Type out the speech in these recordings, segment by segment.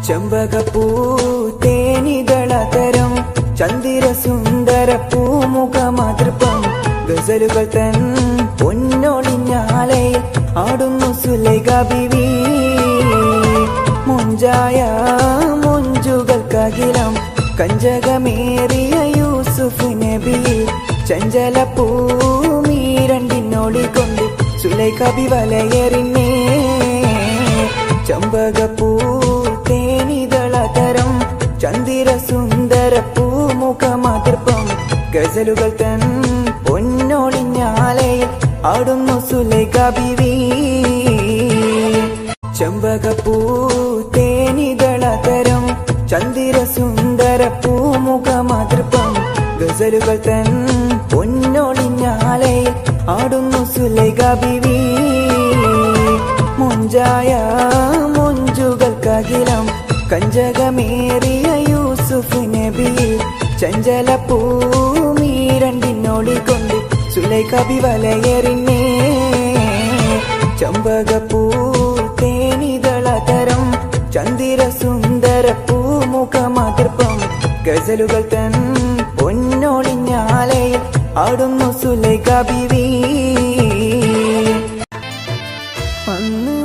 ചെമ്പകപ്പൂ തേനികളതരം ചന്ദിര സുന്ദര പൂമുഖമാതൃപ്പം ഗസലുകൾ തൻ പൊന്നൊളിഞ്ഞാലയിൽ ആടുന്നു സുലൈഖ ബീവി. മുഞ്ചായ മുഞ്ചുകൾക്കകിലം കഞ്ചകമേറിയ യൂസുഫ് നബി. ചഞ്ചല പൂമീരണ്ടിനോളിക്കൊണ്ട് സുലൈഖ ബി വലയെറിഞ്ഞേ. ചെമ്പകപ്പൂ തേനിതളതരം ചന്ദിര സുന്ദര പൂമുഖമാതൃപ്പം ഗസലുകൾ തൻ പൊന്നൊളിഞ്ഞാലയിൽ ആടുന്നു സുലൈഖ ബീവി. ചെമ്പകപ്പൂ തേനിതളതരം ചന്ദിര സുന്ദര പൂമുഖമാതൃപ്പം ഗസലുകൾ തൻ പൊന്നൊളിഞ്ഞാലയിൽ ആടുന്നു സുലൈഖ ബീവി. മുഞ്ചായ മുഞ്ചുകൾക്കകിലം കഞ്ചകമേറിയ യൂസുഫ് നബി. ചഞ്ചല പൂമീരണ്ടിനോളിക്കൊണ്ട് സുലൈഖ ബി വലയെറിഞ്ഞേ. ചെമ്പകപ്പൂ തേനിതളതരം ചന്ദിര സുന്ദര പൂമുഖമാതൃപ്പം ഗസലുകൾ തൻ പൊന്നൊളിഞ്ഞാലയിൽ ആടുന്നു സുലൈഖ ബീവി. അന്ന്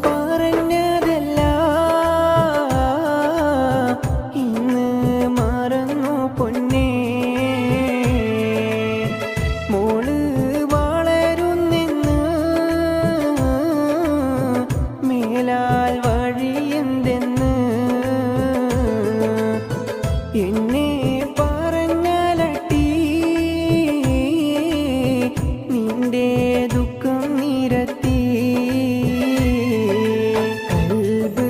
പറഞ്ഞതെല്ലാം ഇന്ന് മറന്നു പൊന്നേ. മോള് വളരുന്നെന്ന് മേലാൽ വഴിയെന്തെന്ന് എന്നെ പറഞ്ഞലട്ടി. നിന്റെ ദുഃഖം നിരത്തി കൽബ്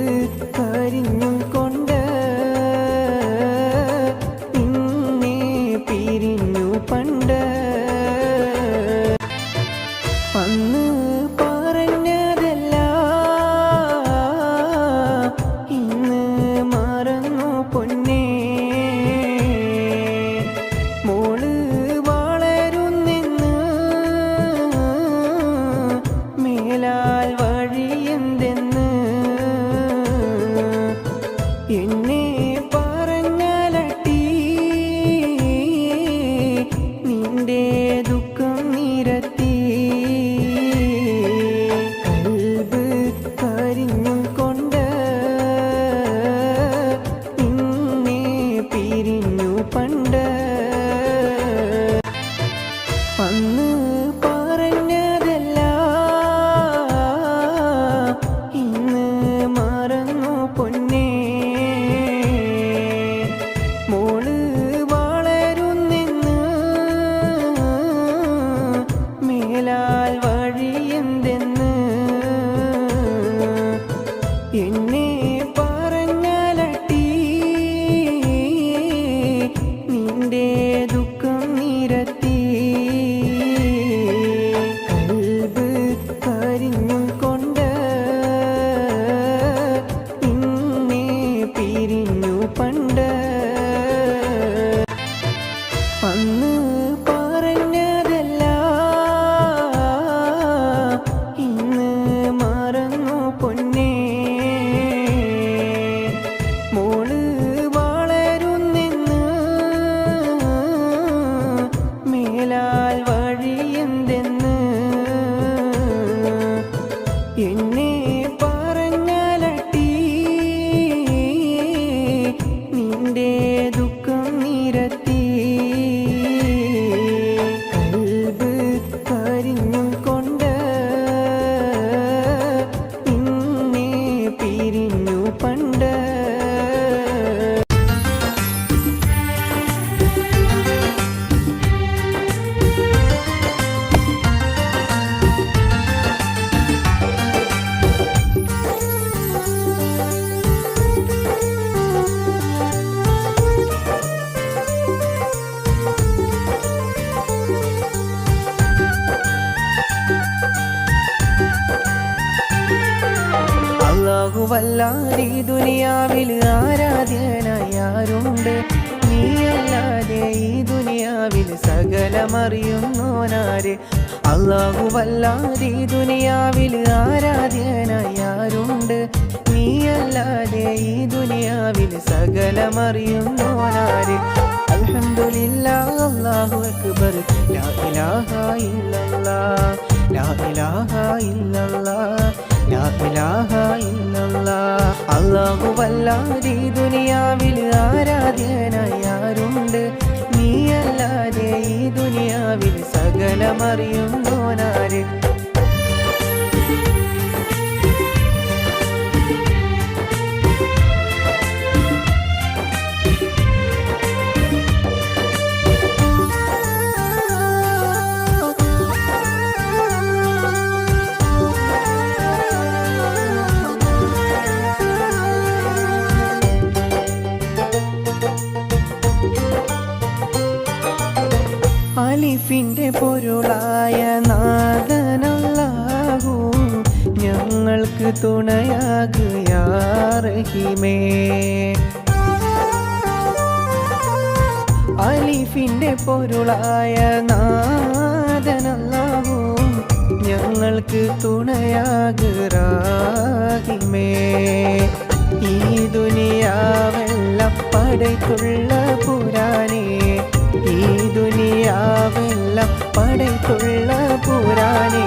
കരിഞ്ഞും കൊണ്ട് നിന്നെ പിരിഞ്ഞു പണ്ട്. അന്ന് പറഞ്ഞതെല്ലാം ഇന്ന് മറന്നു പൊന്നേ. മോള് വളരുന്നെന്ന് മേലാൽ വഴിയെന്തെന്ന് എന്നെ പറഞ്ഞലട്ടി. നിന്റെ ദുഃഖം നിരത്തി കൽബ് കരിഞ്ഞും കൊണ്ട് നിന്നെ പിരിഞ്ഞു പണ്ട്. അന്ന് പറഞ്ഞതെല്ലാം ഇന്ന് മറന്നു പൊന്നേ. മോള് വളരുന്നെന്ന് മേലാൽ വഴിയെന്തെന്ന് എന്നെ പറഞ്ഞലട്ടി. നിന്റെ ദുഃഖം നിരത്തി കൽബ് കരിഞ്ഞും കൊണ്ട് നിന്നെ പിരിഞ്ഞു പണ്ട്. അന്ന് പറഞ്ഞതെല്ലാം ഇന്ന് മറന്നു പൊന്നേ. മോള് വളരുന്നെന്ന് മേലാൽ വഴിയെന്തെന്ന് എന്നെ പറഞ്ഞലട്ടി. നിന്റെ ദുഃഖം നിരത്തി കൽബ് കരിഞ്ഞും കൊണ്ട് നിന്നെ പിരിഞ്ഞു പണ്ട്. അല്ലാഹുവല്ലാതെ ദുനിയാവിൽ ആരാധ്യനായി ആരുണ്ട്? നീ നീയല്ലാതെ ഈ ദുനിയാവിൽ സകലമറിയുന്നോനാര് അല്ലാഹുവല്ലാതെ ഈ ദുനിയാവിൽ ആരാധ്യനായി ആരുണ്ട് നീയല്ലാതെ ഈ ദുനിയാവിൽ സകലമറിയുന്നോനാര് അൽഹംദുലില്ലാഹ് അല്ലാഹു അക്ബർ ലാ ഇലാഹ ഇല്ലല്ലാഹ് ലാ ഇലാഹ ഇല്ലല്ലാഹ് ലാ ഇലാഹ ഇല്ലല്ലാഹ് അല്ലാഹുവല്ലാതെ ഈ ദുനിയാവിൽ ആരാധ്യനായി ആരുണ്ട് നീയല്ലാതെ ഈ ദുനിയാവിൽ സകലമറിയുന്നോനാര് അലിഫിന്റെ പൊരുളായ നാഥനല്ലാഹു ഞങ്ങൾക്ക് തുണയാകുയാ റഹീമേ അലിഫിന്റെ പൊരുളായ നാഥനല്ലാഹു ഞങ്ങൾക്ക് തുണയാകുറാഹിമേ ഈ ദുനിയാവെല്ലാം പടയ്ക്കുള്ള പുരാനേ ഈ ദുനിയാവെല്ലാം പടയ്ക്കുള്ള പുരാനേ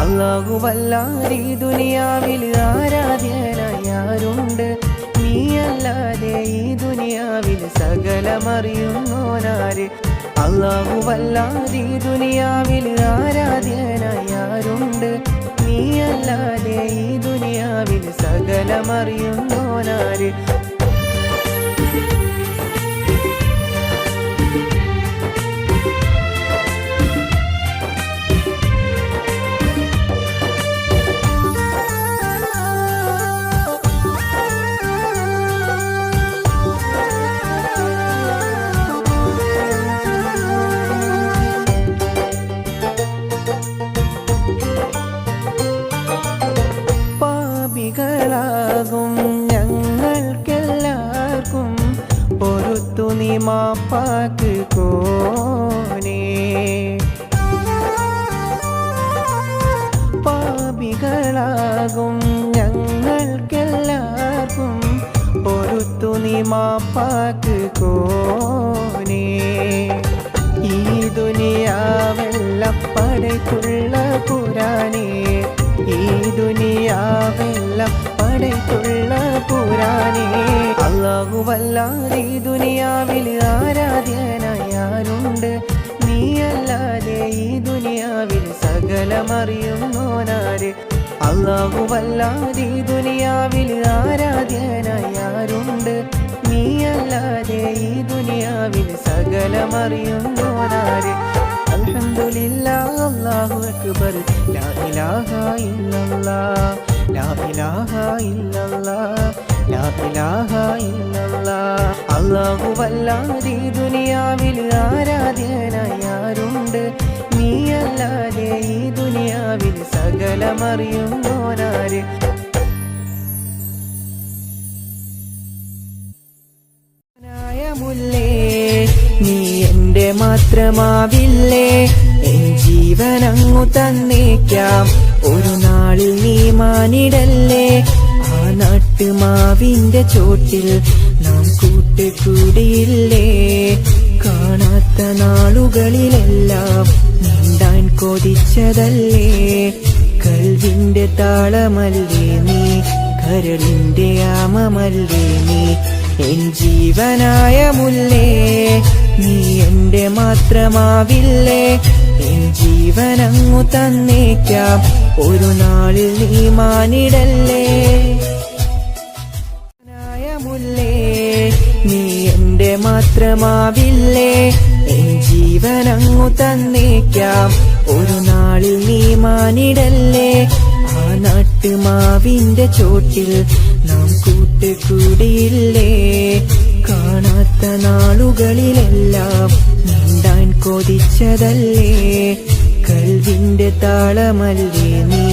അല്ലാഹുവല്ലാതെ ഈ ദുനിയാവിൽ ആരാധ്യനായി ആരുണ്ട് നീയല്ലാതെ ഈ ദുനിയാവിൽ സകലമറിയുന്നോനാര് അല്ലാഹുവല്ലാതെ ഈ ദുനിയാവിൽ ആരാധ്യനായി ആരുണ്ട് നീയല്ലാതെ ഈ ദുനിയാവിൽ സകലമറിയുന്നോനാര് ും ഞങ്ങൾക്കെല്ലാവർക്കും പൊറുത്തു നീ മാപ്പാക്ക് കോനേ പാപികളാകും ഞങ്ങൾക്കെല്ലാവർക്കും പൊറുത്തു നീ മാപ്പാക്ക് കോനേ ഈ ദുനിയാവെല്ലാം പടയ്ക്കുള്ള പുരാനേ ഈ ദുനിയാവെല്ലാം പടയ്ക്കുള്ള പുരാനേ അല്ലാഹുവല്ലാതെ ഈ ദുനിയാവിൽ ആരാധ്യനായി ആരുണ്ട് നീയല്ലാതെ ഈ ദുനിയാവിൽ സകലമറിയുന്നോനാര് അല്ലാഹുവല്ലാതെ ഈ ദുനിയാവിൽ ആരാധ്യനായി ആരുണ്ട് നീയല്ലാതെ ഈ ദുനിയാവിൽ സകലമറിയുന്നോനാര് അൽഹംദുലില്ലാഹ് അല്ലാഹു അക്ബർ ലാ ഇലാഹ ഇല്ലല്ലാഹ് ലാ ഇലാഹ ഇല്ലല്ലാഹ് ലാ ഇലാഹ ഇല്ലല്ലാഹ് അല്ലാഹുവല്ലാതെ ഈ ദുനിയാവിൽ ആരാധ്യനായി ആരുണ്ട് നീയല്ലാതെ ഈ ദുനിയാവിൽ സകലമറിയുന്നോനാര് മുല്ലേ നീ എന്റെ മാത്രമാവില്ലേ എൻ ജീവനങ്ങു തന്നേക്കാം ഒരു നാളിൽ നീ മാനിടല്ലേ ആ നാട്ടുമാവിന്റെ ചോട്ടിൽ നാം കൂട്ടുകൂടിയില്ലേ കാണാത്ത നാളുകളിലെല്ലാം നീണ്ടാൻ കൊതിച്ചതല്ലേ കൽവിന്റെ താളമല്ലേ നീ കരളിന്റെ ആമമല്ലേ നീ എൻ ജീവനായ മുല്ലേ നീ എന്റെ മാത്രമാവില്ലേ എൻ ജീവനങ്ങു തന്നേക്കാം ഒരു നാളിൽ നീ മാനിടല്ലേ മുല്ലേ നീ എന്റെ മാത്രമാവില്ലേ എൻ ജീവനങ്ങു തന്നേക്കാം ഒരു നാളിൽ നീ മാനിടല്ലേ ആ നാട്ടുമാവിന്റെ ചോട്ടിൽ നാം കൂട്ടുകൂടിയില്ലേ കാണാത്ത നാളുകളിലെല്ലാം നീണ്ടാൻ കൊതിച്ചതല്ലേ കൽവിന്റെ താളമല്ലേ നീ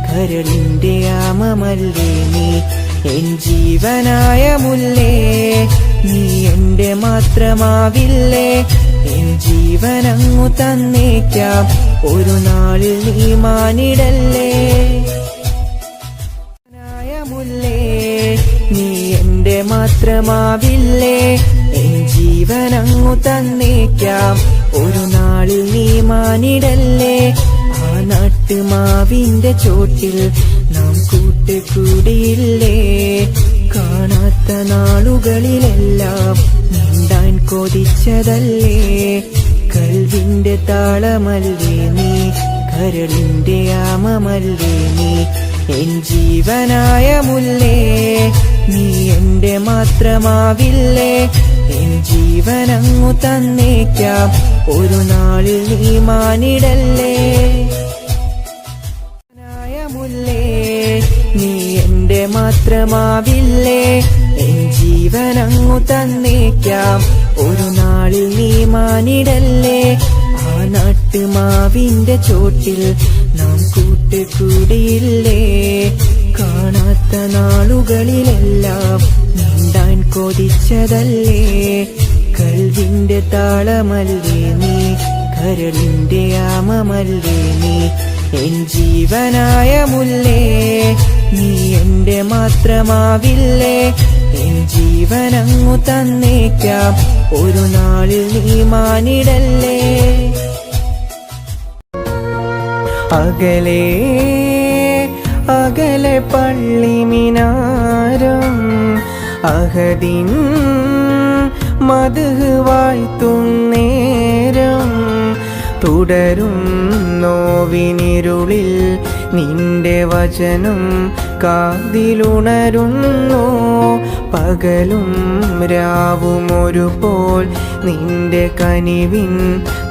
കരളിന്റെ ആമമല്ലേ നീ എൻ ജീവനായ മുല്ലേ നീ എന്റെ മാത്രമാവില്ലേ എൻ ജീവനങ്ങു തന്നേക്കാം ഒരു നാളിൽ നീ മാനിടല്ലേ മുല്ലേ നീ എന്റെ മാത്രമാവില്ലേ എൻ ജീവനങ്ങു തന്നേക്കാം ഒരു നാളിൽ നീ മാനിടല്ലേ ആ നാട്ടുമാവിന്റെ ചോട്ടിൽ നാം കൂട്ടുകൂടിയില്ലേ കാണാത്ത നാളുകളിലെല്ലാം നീണ്ടാൻ കൊതിച്ചതല്ലേ കൽവിന്റെ താളമല്ലേ നീ കരളിന്റെ ആമമല്ലേ നീ എൻ ജീവനായ മുല്ലേ നീ എന്റെ മാത്രമാവില്ലേ എൻ ജീവനങ്ങു തന്നേക്കാം ഒരു നാളിൽ നീ മാനിടല്ലേ മുല്ലേ നീ എന്റെ മാത്രമാവില്ലേ എൻ ജീവനങ്ങു തന്നേക്കാം ഒരു നാളിൽ നീ മാനിടല്ലേ ആ നാട്ടുമാവിന്റെ ചോട്ടിൽ നാം കൂട്ടുകൂടിയില്ലേ കാണാത്ത നാളുകളിലെല്ലാം നീണ്ടാൻ കൊതിച്ചതല്ലേ കൽവിന്റെ താളമല്ലേ നീ കരളിന്റെ ആമമല്ലേ നീ എൻ ജീവനായ മുല്ലേ നീ എന്റെ മാത്രമാവില്ലേ എൻ ജീവനങ്ങു തന്നേക്കാം ഒരു നാളിൽ നീ മാനിടല്ലേ അകലെ അകലെ പള്ളിമിനാരം അഹദിൻ മദ്ഹ് വാഴ്ത്തുന്നേരം തുടരും നോവിനിരുളിൽ നിന്റെ വചനം കാതിലുണരുന്നു പകലും രാവും ഒരുപോൽ നിന്റെ കനിവിൻ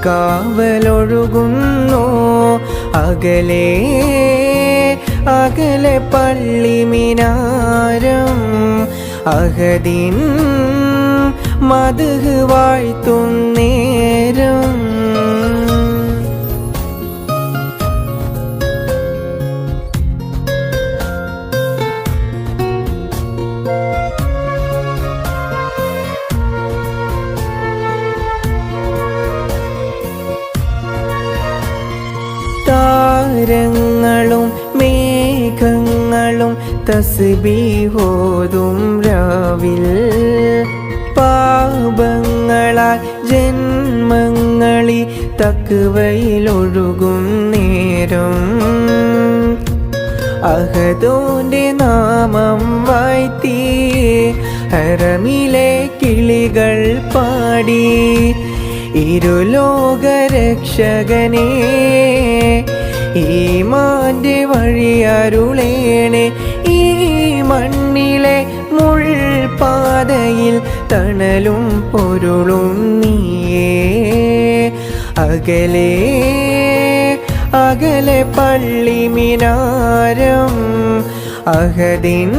കാവലൊഴുകുന്നു അകലെ അകലെ പള്ളിമിനാരം അഹദിൻ മദ്ഹ് വാഴ്ത്തുന്നേരം താരങ്ങളും മേഘങ്ങളും തസ്ബീഹോതും രാവിൽ പാപങ്ങളാൽ ജന്മങ്ങളി തക്വയിലൊഴുകും നേരം അഹദോന്റെ നാമം വാഴ്ത്തി ഹറമിലെ കിളികൾ പാടി ഇരുലോകരക്ഷകനെ ഈമാന്റെ വഴിയരുളേണേ ഈ മണ്ണിലെ മുൾപാതയിൽ തണലും പൊരുളും നീയേ അകലെ അകലെ പള്ളിമിനാരം അഹദിൻ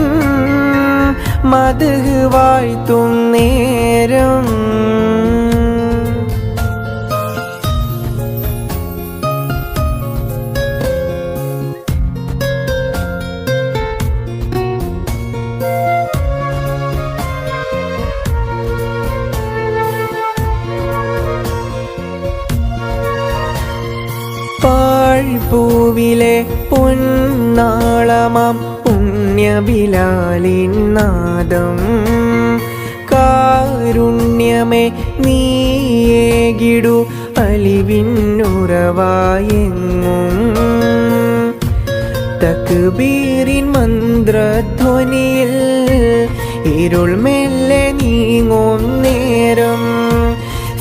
മദ്ഹ് വാഴ്ത്തും നേരം പാഴ്പൂവിലെ പൊന്നാളമാം പുണ്യബിലാലിൻ നാദം കാരുണ്യമേ നീയേകിടു അലിവിന്നുറവായെങ്ങും തക്ബീറിൻ മന്ത്രധ്വനിയിൽ ഇരുൾ മെല്ലെ നീങ്ങും നേരം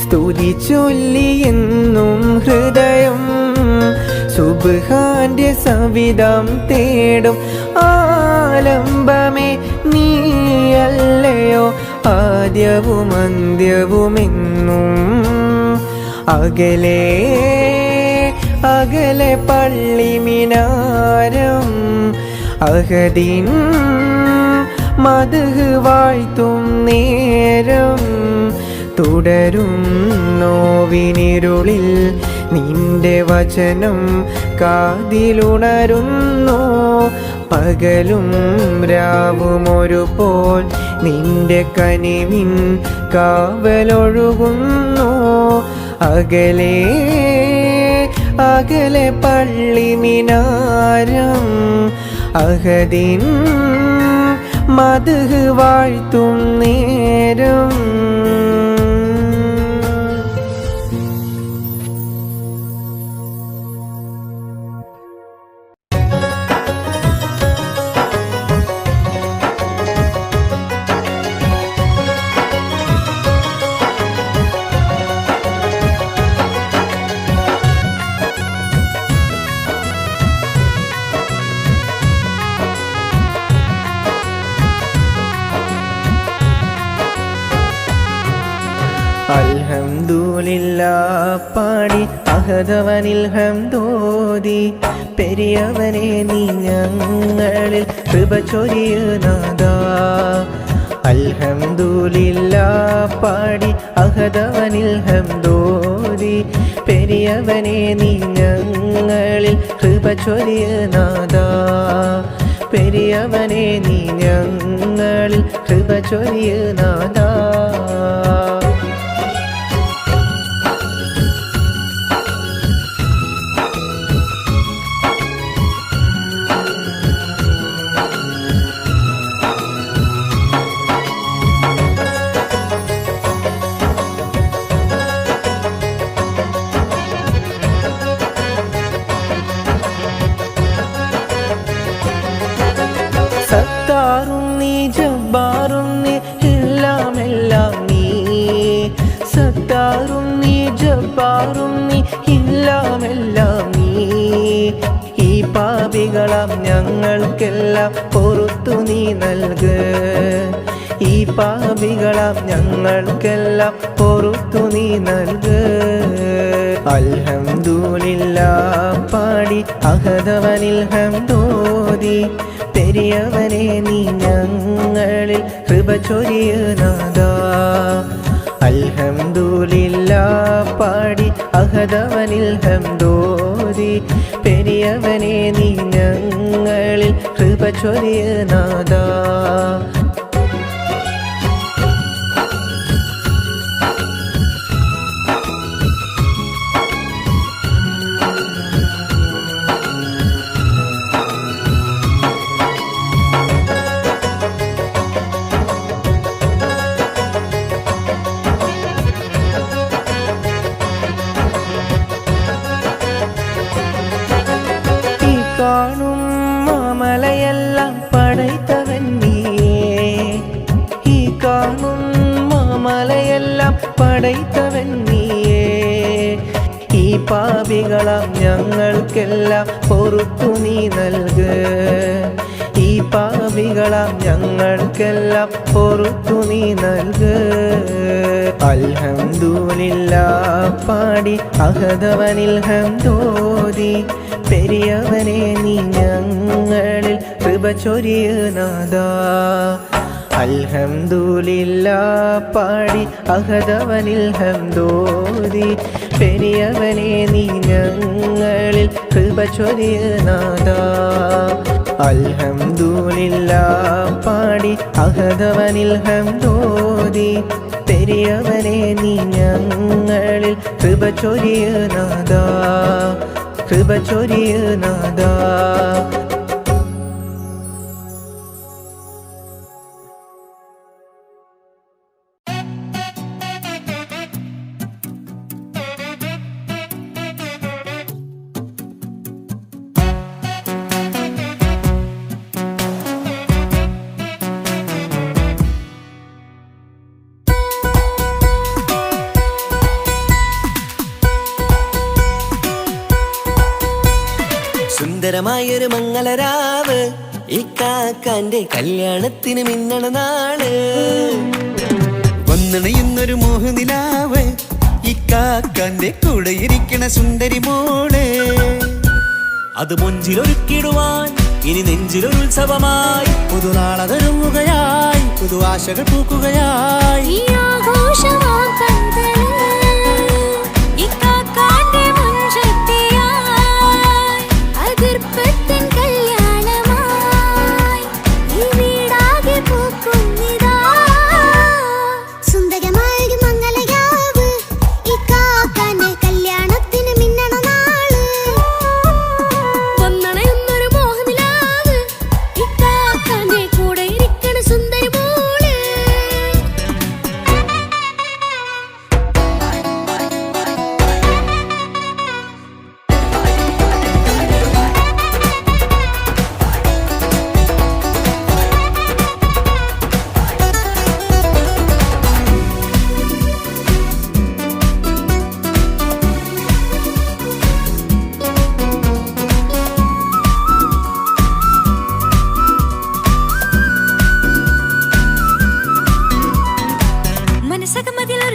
സ്തുതി ചൊല്ലിയെന്നും ഹൃദയം സുബ്ഹാന്റെ സവിധം തേടും ആലംബമേ നീയല്ലയോ ആദ്യവും അന്ത്യവുമെന്നും അകലെ അകലെ പള്ളിമിനാരം അഹദിൻ മദ്ഹ് വാഴ്ത്തും നേരം തുടരും നോവിനിരുളിൽ നിന്റെ വചനം കാതിലുണരുന്നു. പകലും രാവും ഒരുപോൽ നിന്റെ കനിവിൻ കാവലൊഴുകുന്നു. അകലെ അകലെ പള്ളി മിനാരം അഹദിൻ മദ്ഹ് വാഴ്ത്തും നേരം. അൽഹംദുലില്ലാഹ് പാടി അഹദവനിൽ ഹംദോതി. പെരിയവനെ നീ ഞങ്ങളിൽ കൃപ ചൊരിയുനാഥാ. അൽഹംദുലില്ലാഹ് പാടി അഹദവനിൽ ഹംദോതി. പെരിയവനെ നീ ഞങ്ങളിൽ കൃപ ചൊരിയുനാഥാ. പെരിയവനെ നീ ഞങ്ങളിൽ കൃപ ചൊരിയുനാഥാ. സത്താറും നീ ജബ്ബാറും നീ എല്ലാം എല്ലാം നീ. സത്താറും നീ ജബ്ബാറും നീ എല്ലാം എല്ലാം നീ. ഈ പാപികളാം ഞങ്ങൾക്കെല്ലാം പൊറുത്തു നീ നൽക്. ഈ പാപികളാം ഞങ്ങൾക്കെല്ലാം പൊറുത്തു നീ നൽക്. അൽഹംദുലില്ലാഹ് പാടി അഹദവനിൽ ഹംദോതി. പെരിയവനെ നീ ഞങ്ങളിൽ കൃപ ചൊരിയുനാഥാ. അൽഹംദുലില്ലാഹ് പാടി അഹദവനിൽ ഹംദോതി. പെരിയവനെ നീ ഞങ്ങളിൽ കൃപ ചൊരിയുനാഥാ. കാണും മാമലയെല്ലാം പടൈത്തവൻ നീയേ. ഈ കാണും മാമലയെല്ലാം പടൈത്തവൻ നീയേ. ഈ പാപികളാം ഞങ്ങൾക്കെല്ലാം പൊറുത്തു നീ നൽക്. ഈ പാപികളാം ഞങ്ങൾക്കെല്ലാം പൊറുത്തു നീ നൽക്. അൽഹംദുലില്ലാഹ് പാടി അഹദവനിൽ ഹംദോതി. പെരിയവനെ നീ ഞങ്ങളിൽ കൃപ ചൊരിയുനാഥാ. അൽഹംദുലില്ലാഹ് പാടി അഹദവനിൽ ഹംദോതി. പെരിയവനെ നീ ഞങ്ങളിൽ കൃപ ചൊരിയുനാഥാ. അൽഹംദുലില്ലാഹ് പാടി അഹദവനിൽ ഹംദോതി. പെരിയവനെ നീ ഞങ്ങളിൽ കൃപ ചൊരിയുനാഥാ. കൃപ ചൊരിയുനാഥാ. സുന്ദരമായൊരു മംഗളരാവ് ഇക്കാക്കാന്റെ കല്യാണത്തിന് മിന്നണ നാള്. വന്നണയുന്നൊരു മോഹനിലാവ് ഇക്കാക്കാന്റെ കൂടെ ഇരിക്കണ സുന്ദരി മോള്. അത് മൊഞ്ചിലൊരുക്കിടുവാൻ ഇനി നെഞ്ചിലൊരു ഉത്സവമായി. പുതുനാളതൊരുങ്ങുകയായി, പുതു ആശകൾ പൂക്കുകയായി. ഈ ആഘോഷമാക്കന്തല് ഇക്കാക്കാന്റെ മുന്നിൽ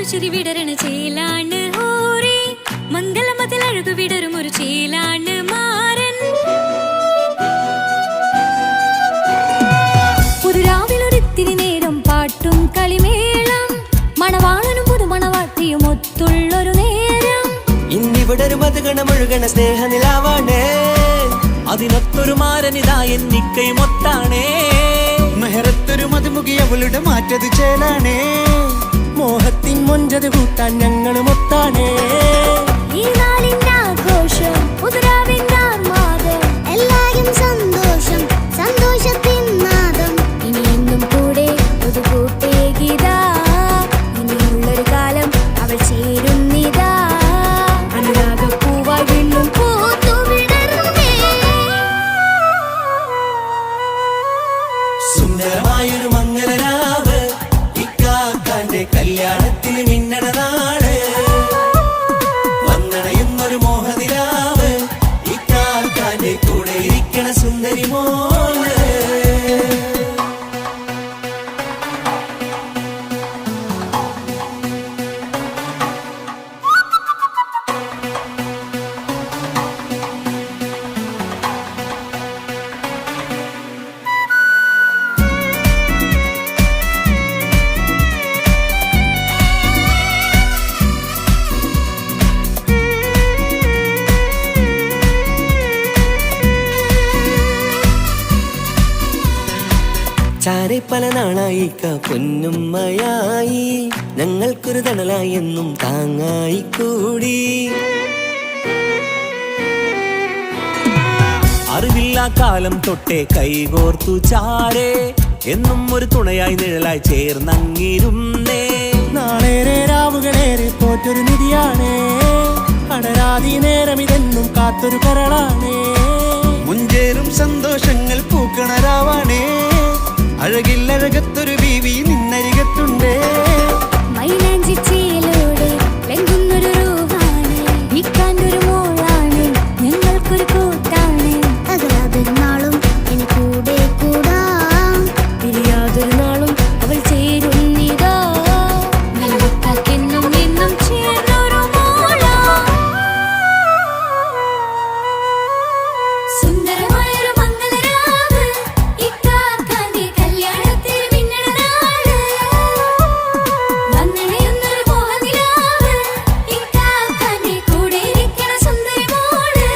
ഒരു ചിരി വിടരണ ചേലാണ് ഹോറി മംഗലമതിൽ അഴകു വിടരും ഒരു ചേലാണ് മാരൻ പുതുരാവിലൊരിത്തിരി നേരം പാട്ടും കളിമേളം മണവാളനും പുതുമണവാട്ടിയും ഒത്തുള്ളൊരു നേരം ഇന്നിവിടെ ഒരു മധുഗണമൊഴുകണ സ്നേഹനിലാവാണേ അതിനൊത്തൊരു മാരനിതാ എന്നിക്കൈമൊത്താണേ മെഹറത്തൊരു മധുമുഖി അവളുടെ മാറ്റത് ചേലാണേ മോഹത്തിൻ മൊഞ്ചത് കൂട്ടാൻ ഞങ്ങളും ഒത്താണേ ഈ നാളിന്റെ ആഘോഷം പുതുരാവിന്റെ ആർമാദം എല്ലാരും സന്തോഷം സന്തോഷത്തിൻ നാദം ഇനി എന്നും കൂടെ പുതുകൂട്ടേകിതാ ഇനിയുള്ളൊരു കാലം അവൾ ചേരുന്നിതാ അനുരാഗപ്പൂവായി വീണ്ടും പൂത്തുവിടരുന്നേ സുന്ദരമായൊരു മംഗലരാവ് ഇക്കാക്കാന്റെ കല്യാണത്തിന് മിന്നണ നാട് വന്നണയുന്നൊരു മോഹനിലാവ് ഇക്കാക്കാന്റെ കൂടെ ഇരിക്കണ സുന്ദരി മോള് ചാരെ പല നാളായി പൊന്നുമ്മയായി ഞങ്ങൾക്കൊരു തണലായി എന്നും താങ്ങായി കൂടി അറിവില്ലാ കാലം തൊട്ടേ കൈകോർത്തു ചാരേ എന്നും ഒരു തുണയായി നിഴലായി ചേർന്നങ്ങിരുന്നേ നാളേറെ രാവുകളേറെ പോറ്റൊരു നിധിയാണേ അടരാതി നേരം ഇതെന്നും കാത്തൊരു കരളാണേ മുഞ്ചേറും സന്തോഷങ്ങൾ പൂക്കണരാവാണേ അഴകില്ലഴകത്തൊരു ബീവി നിന്നരികത്തുണ്ടേ മൈലാഞ്ചി ചേലോടെ ലംഘുന്നൊരു രൂപാണ് ഇക്കാണ്ടൊരു മോളാണ് ഞങ്ങൾക്കൊരു കൂട്ടാണ് അകലാതൊരു നാളും എൻ കൂടെ കൂടാം പിരിയാതൊരു നാളും അവൾ ചേരുന്നിതാ വെള്ളക്കാക്കെന്നും എന്നും ചേർന്നൊരു മോളാ സുന്ദരമായൊരു മംഗലരാവ് ഇക്കാക്കാന്റെ കല്യാണത്തിൽ മിന്നണ നാട് വന്നണയുന്നൊരു മോഹനിലാവ് ഇക്കാക്കാന്റെ കൂടെ ഇരിക്കണ സുന്ദരി മോള്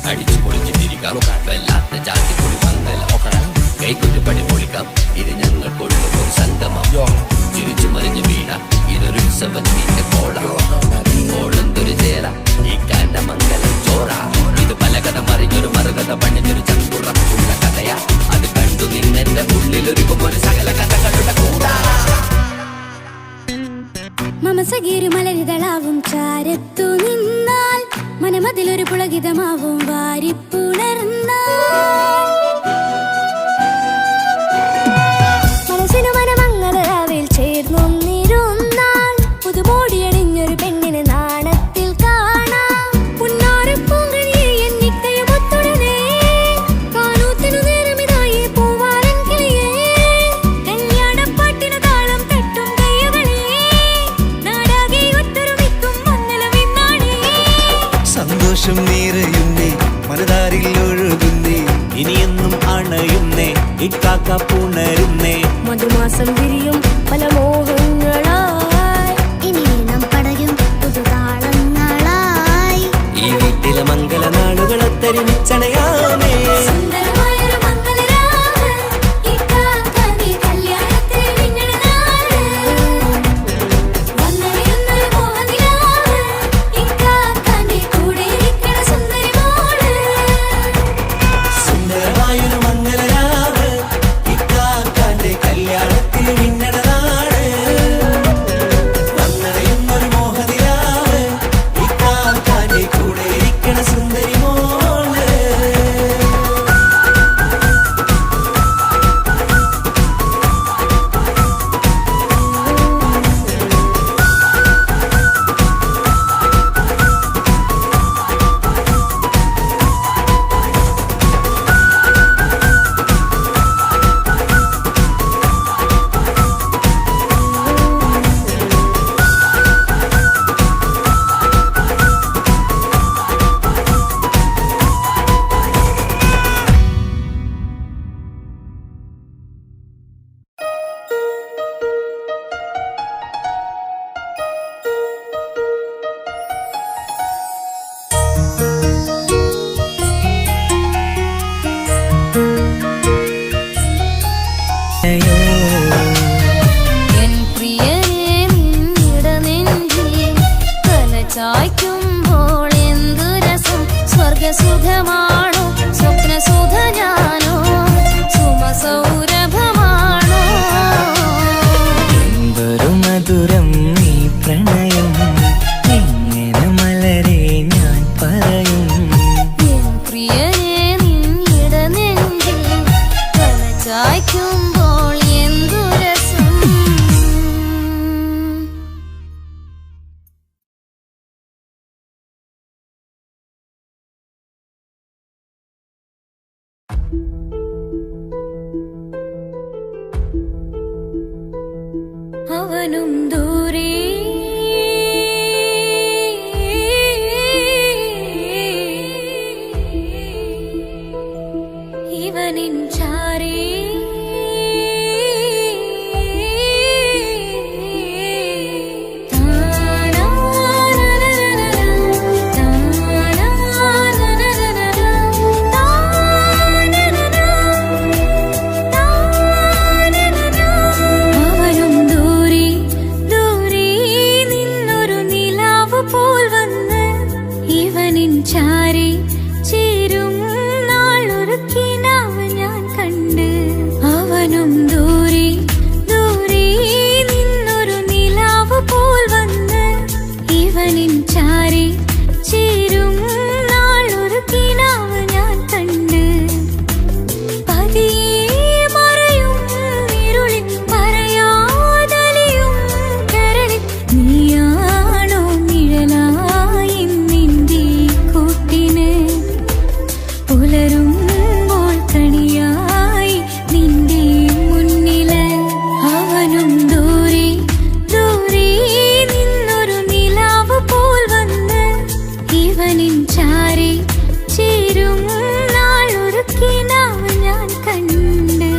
അടിച്ചു പൊളിച്ച് തിരിക്കാം വല്ലാത്ത ജാതി പൊളി പന്തല ഒക്കണം കൈകൊണ്ടുപടി പൊളിക്കാം ഇത് ഞങ്ങൾക്കുള്ള ഒരു സംഗമം ചിരിച്ചു മറിഞ്ഞു വീണ ഇതൊരു ഉത്സവത്തിന്റെ കോളന്തൊരു ചേല ഈ കാണ്ട മംഗലം ചോറ ഇത് പലകഥ മറിഞ്ഞൊരു മറുകഥ പണിഞ്ഞൊരു ചങ്കുറപ്പുള്ള കഥയാ അത് കണ്ടു നിന്നെന്റെ ഉള്ളിലൊരുക്കും ഒരു സകല കഥകളുടെ കൂടാ മമസഗീരു മലരിതളാവും ചാരത്തു നിന്നാൽ മനമതിലൊരു പുളകിതമാവും വാരിപ്പുണർന്നാൽ മനസ്സിനു മനമങ്ങതരാവിൽ ചേർന്നൊന്നിരുന്നാൽ പുതുമോടിയണിഞ്ഞൊരു പെണ്ണിന് നാണത്തിൽ കാണാം പുന്നാരപ്പൂങ്കണിയെ എന്നിക്കയുമൊത്തുടനെ കാനൂത്തിനു നേരമിതായി പൂവാലൻ കിളിയേ കല്യാണപ്പാട്ടിന് താളം തട്ടും കയ്യുകളെ നാടാകെ ഒത്തൊരുമിക്കും മംഗലമെന്നാണേ സന്തോഷം നിറയുന്നേ മനതാരിൽ ഒഴുകുന്നേ ഇനിയെന്നും അണയുന്നേ ഇക്കാക്ക പുണരുന്നേ മധുമാസം വിരിയും പല മോഹങ്ങളായി ഇനി നാം പടരും പുതുതാളങ്ങളായി ഈ വീട്ടിലെ മംഗല നാളുകളൊത്തൊരുമിച്ചണയാമേ സുന്ദരമായൊരു മംഗലരാവ് ഇക്കാക്കാന്റെ കല്യാണത്തിൽ മിന്നണ നാട് വന്നണയുന്നൊരു മോഹനിലാവ് ഇക്കാക്കാന്റെ കൂടെ ഇരിക്കണ സുന്ദരി മോള് സുന്ദരമായൊരു മംഗലരാവ് ഇക്കാക്കാന്റെ കല്യാണത്തിൽ മിന്നണ നാട് വന്നണയുന്നൊരു മോഹനിലാവ് ഇക്കാക്കാന്റെ കൂടെ ഇരിക്കണ സുന്ദരി മോള് നനയും എൻ പ്രിയനേ നിൻ ഇടനെഞ്ചിൽ തലചായ്ക്കുമ്പോൾ എന്തു രസം. അവനും ദൂരെ ഇവനിൻ ചാരേ അവനും ദൂരെ ദൂരെ നിന്നൊരു നിലാവ് പോൽ വന്ന് ഇവനിൻ ചാരേ ചേരും നാളൊരു കിനാവ് ഞാൻ കണ്ട്. അവനും ദൂരെ ദൂരെ നിന്നൊരു നിലാവ് പോൽ വന്ന് ഇവനിൻ ചാരേ ചേരും നാളൊരു കിനാവ് ഞാൻ കണ്ട്. പതിയെ മറയും ഇരുളിൽ പറയാതലിയും കരളിൽ നീയാണോ നിഴലായി നിന്റെ കൂട്ടിന്. പുലരുമ്പോൾ കണിയായി നിന്റെ മുന്നില്. അവനും ദൂരെ ദൂരെ നിന്നൊരു നിലാവ് പോൽ വന്ന് ഇവനിൻ ചാരേ ചേരും നാളൊരു കിനാവ് ഞാൻ കണ്ട്.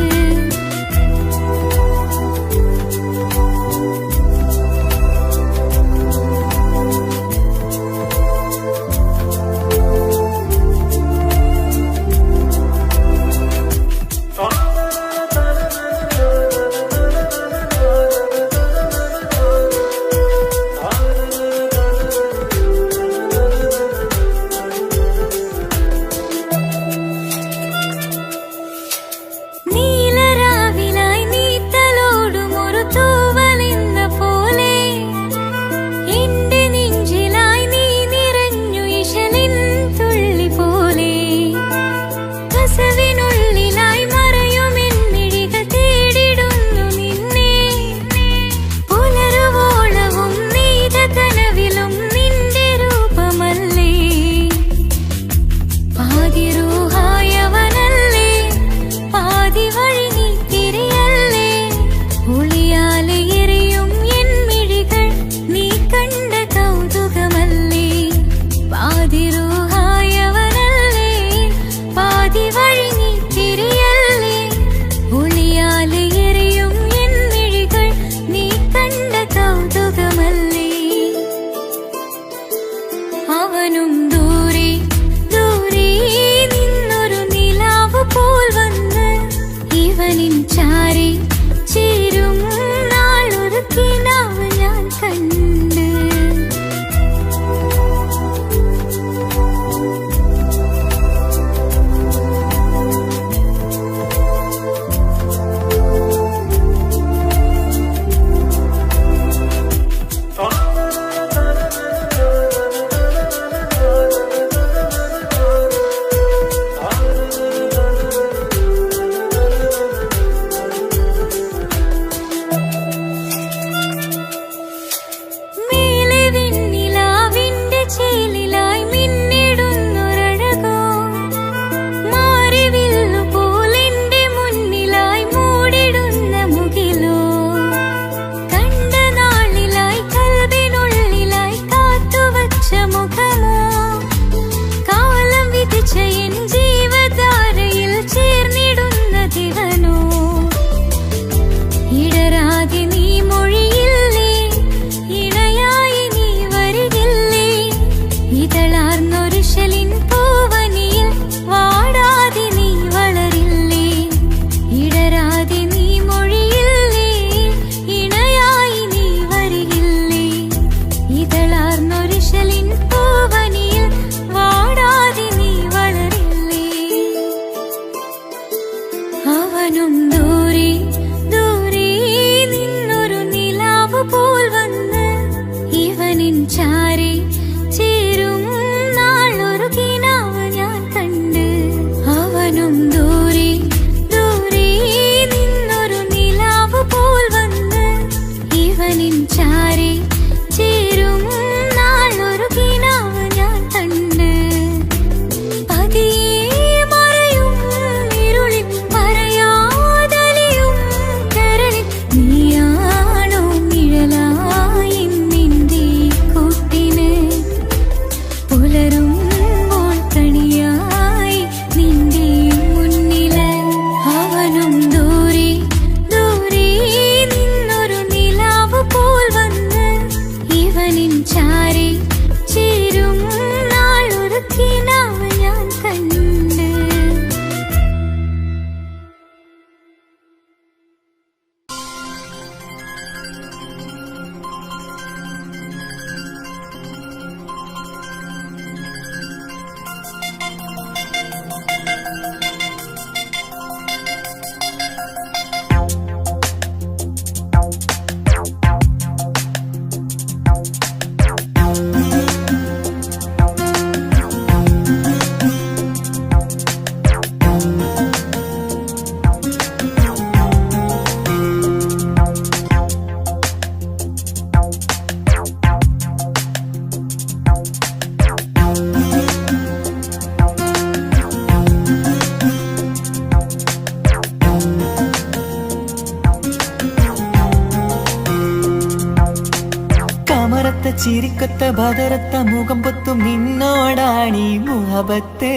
ചിരിക്കൊത്ത ബദറത്ത മുഖം പൊത്തും നിന്നോടാണീ മുഹബത്ത്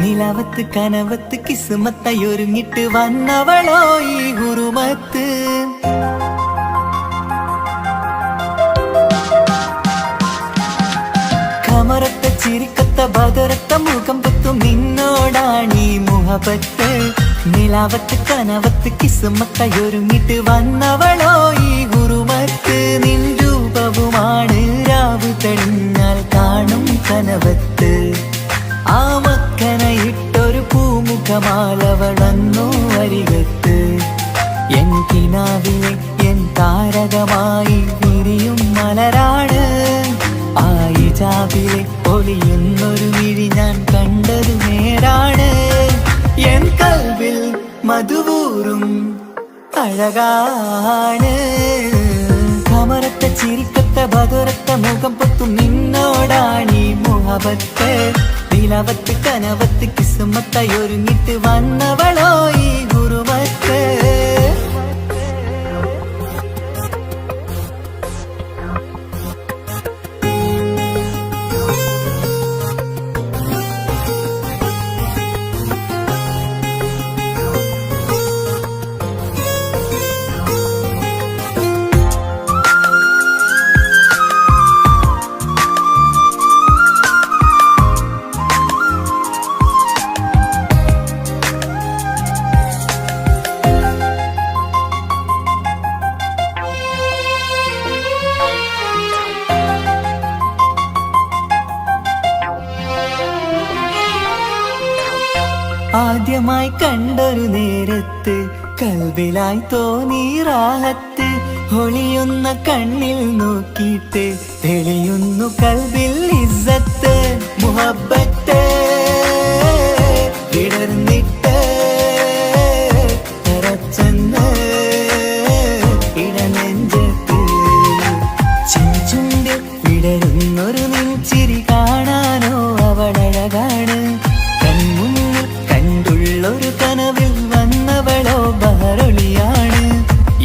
നിലവത്ത് കനവത്ത് കിസ്മത്തയൊരുങ്ങിട്ട് വന്നവളോ ഈ ഗുരുമത്ത് കമറത്ത ചിരിക്കത്ത ബദറത്ത മുഖം പൊത്തും നിന്നോടാണീ മുഹബത്ത് നിലവത്ത് കനവത്ത് കിസ്മത്തയൊരുങ്ങിട്ട് വന്നവളോ ഈ ഗുരുമത്ത് നിൻ രൂപവുമാണ് രാവ് തെളിഞ്ഞാൽ കാണും കനവത്ത് ആ മക്കനയിട്ടൊരു പൂമുഖമാലവളന്നു അരികത്ത് എൻ കിനാവിലെ എൻ താരകമായി വിരിയും മലരാണ് ആ ഇജാബിലെ ഒളിയുന്നൊരു വിഴി ഞാൻ കണ്ടത് നേരാണ് എൻ കൽവിൽ മധുവൂറും അഴകാണ് കമറത്ത ചിരിക്കത്ത ബദറത്ത മുഖം പൊത്തും നിന്നോടാണീ മുഹബത്ത് നിലവത്ത് കനവത്ത് കിസ്മത്തയൊരുങ്ങിട്ട് വന്നവളോ ഈ ഗുരുമത്ത് ആദ്യമായി കണ്ടൊരു നേരത്ത് കൽവിലായി തോന്നി റാഹത്ത് ഒളിയുന്ന കണ്ണിൽ നോക്കിയിട്ട് തെളിയുന്നു കൽവിൽ ഇസ്സത്ത് മുഹബ്ബത്ത് വിടർന്നിട്ട് തറച്ചെന്ന് ഇടനെഞ്ചത്ത് ചെഞ്ചുണ്ടിൽ വിടരുന്നൊരു നെഞ്ചിരി കാണാനോ അവളഴകാണ് ഒരു കനവിൽ വന്നവളോ ബഹറൊളിയാണ്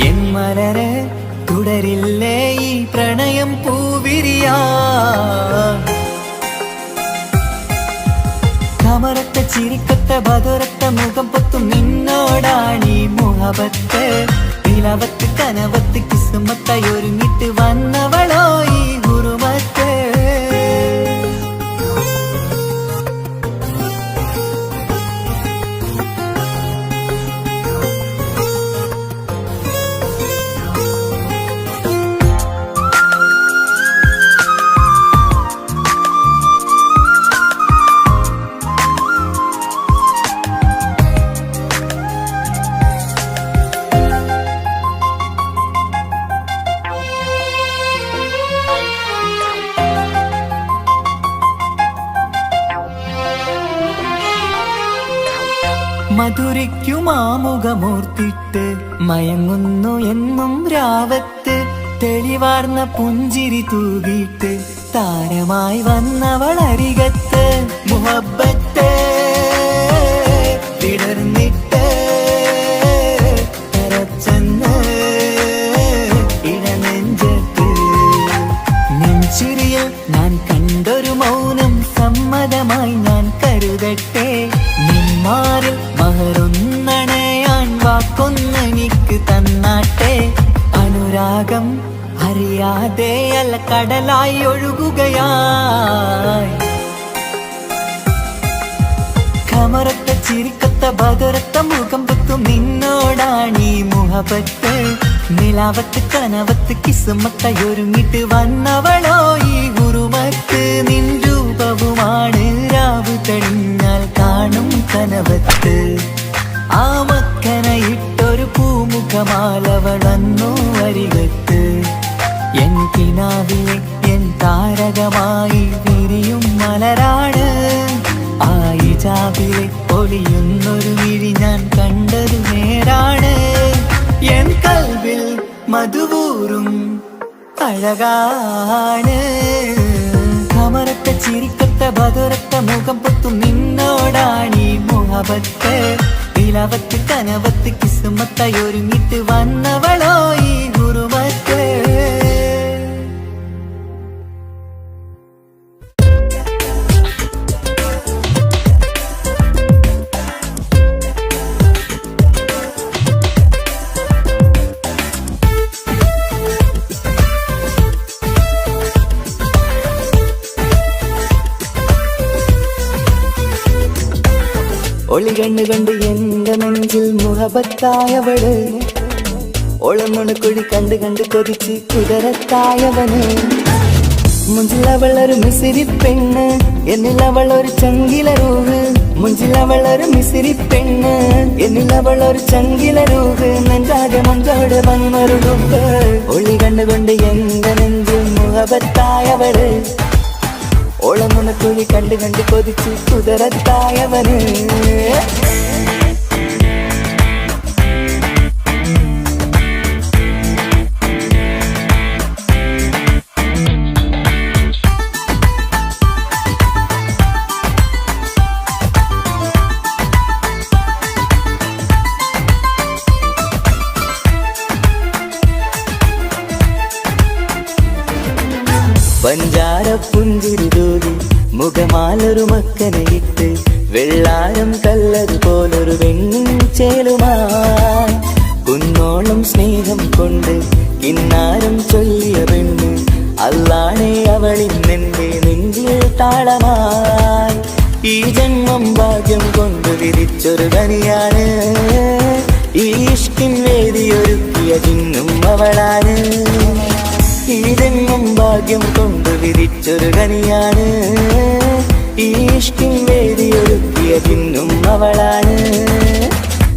എൻ മലരെ തുടരില്ലേ ഈ പ്രണയം പൂവിരിയാ കമറത്ത ചിരിക്കത്ത ബദറത്ത മുഖം പൊത്തും നിന്നോടാണീ മുഹബത്ത് നിലവത്ത് കനവത്ത് കിസ്മത്തയൊരുങ്ങിട്ട് വന്നവളോ ഈ ഗുരുമത്ത് മധുരയ്ക്കുമാമുഖമോർത്തിട്ട് മയങ്ങുന്നു എന്നും രാവത്ത് തെളിവാർന്ന പുഞ്ചിരി തൂകിയിട്ട് താരമായി വന്നവൾ അരികത്ത് മുഹബ്ബത്ത് വിടർന്നിട്ട് തറച്ചെന്ന് ഇടനെഞ്ചത്ത് നെഞ്ചിരിയിൽ ഞാൻ കണ്ടൊരു മൗനം സമ്മതമായി ഞാൻ കരുതട്ടെ നിന്മാറിൽ മഹറൊന്നണയാൻ വാക്കൊന്നെനിക്ക് തന്നാട്ടെ അനുരാഗം അറിയാതെ അല്ല കടലായി ഒഴുകുകയായി കമറത്ത ചിരിക്കത്ത ബദറത്ത മുഖം പൊത്തും നിന്നോടാണീ മുഹബത്ത് നിലാവത്ത് കനവത്ത് കിസ്മത്തയൊരുങ്ങിട്ട് വന്നവളോ ഈ ഗുരുമത്ത് നിൻ രൂപവുമാണ് രാവ് തെളിഞ്ഞാൽ കാണും കനവത്ത് ആ മക്കനയിട്ടൊരു പൂമുഖമാലവളന്നു അരികത്ത് എൻ കിനാവിലെ എൻ താരകമായി വിരിയും മലരാണ് ആ ഇജാബിലെ ഒളിയുന്നൊരു വിഴി ഞാൻ കണ്ടത് നേരാണ് എൻ കൽവിൽ മധുവൂറും അഴകാണ് കമറത്ത ചിരിക്കത്ത ബദറത്ത മുഖം പൊത്തും നിന്നോടാണീ മുഹബത്ത് നിലവത്ത് കനവത്ത് കിസ്മത്തയൊരുങ്ങിട്ട് വന്നവളോ ഈ ഗുരുമത്ത് ഒളി കണ്ണുകൊണ്ട് എന്റെ നെഞ്ചിൽ മുഹബത്തായവള് ഒളമുണക്കുഴി കണ്ട് കണ്ട് കൊതിച്ച് കുതിരത്തായവന് മുഞ്ചിലവളൊരു മിസിരി പെണ്ണ് എന്നിലവളൊരു ചങ്കില രൂഹ് മുഞ്ചിലവളൊരു മിസിരി പെണ്ണ് എന്നിലവളൊരു ചങ്കില രൂഹ് നെഞ്ചാകെ മഞ്ചോട് വന്നൊരു ഡുബ് ഒളി കണ്ണുകൊണ്ട് എന്റെ നെഞ്ചിൽ മുഹബത്തായവള് ഓളമുണക്കുഴി കണ്ട് കണ്ട് കൊതിച്ച് കുതിരത്തായവന് പഞ്ചാര പുഞ്ചിരി തൂകി മുഖമാലൊരു മക്കനയിട്ട് വെള്ളാരം കല്ലതുപോലൊരു വെണ്ണിൻ ചേലുമായി കുന്നോളം സ്നേഹം കൊണ്ട് കിന്നാരം ചൊല്ലിയ പെണ്ണ് അല്ലാണേ അവളിന്നെന്റെ നെഞ്ചിൽ താളമായി ഈ ജന്മം ഭാഗ്യം കൊണ്ട് വിധിച്ചൊരു കനിയാണ് ഈ ഇഷ്കിൻ വേദിയൊരുക്കിയ ജിന്നും അവളാണ് ഈ ജന്മം ഭാഗ്യം കൊണ്ട് വിധിച്ചൊരു കനിയാണ് ഈ ഇഷ്കിൻ വേദിയൊരുക്കിയ ജിന്നും അവളാണ്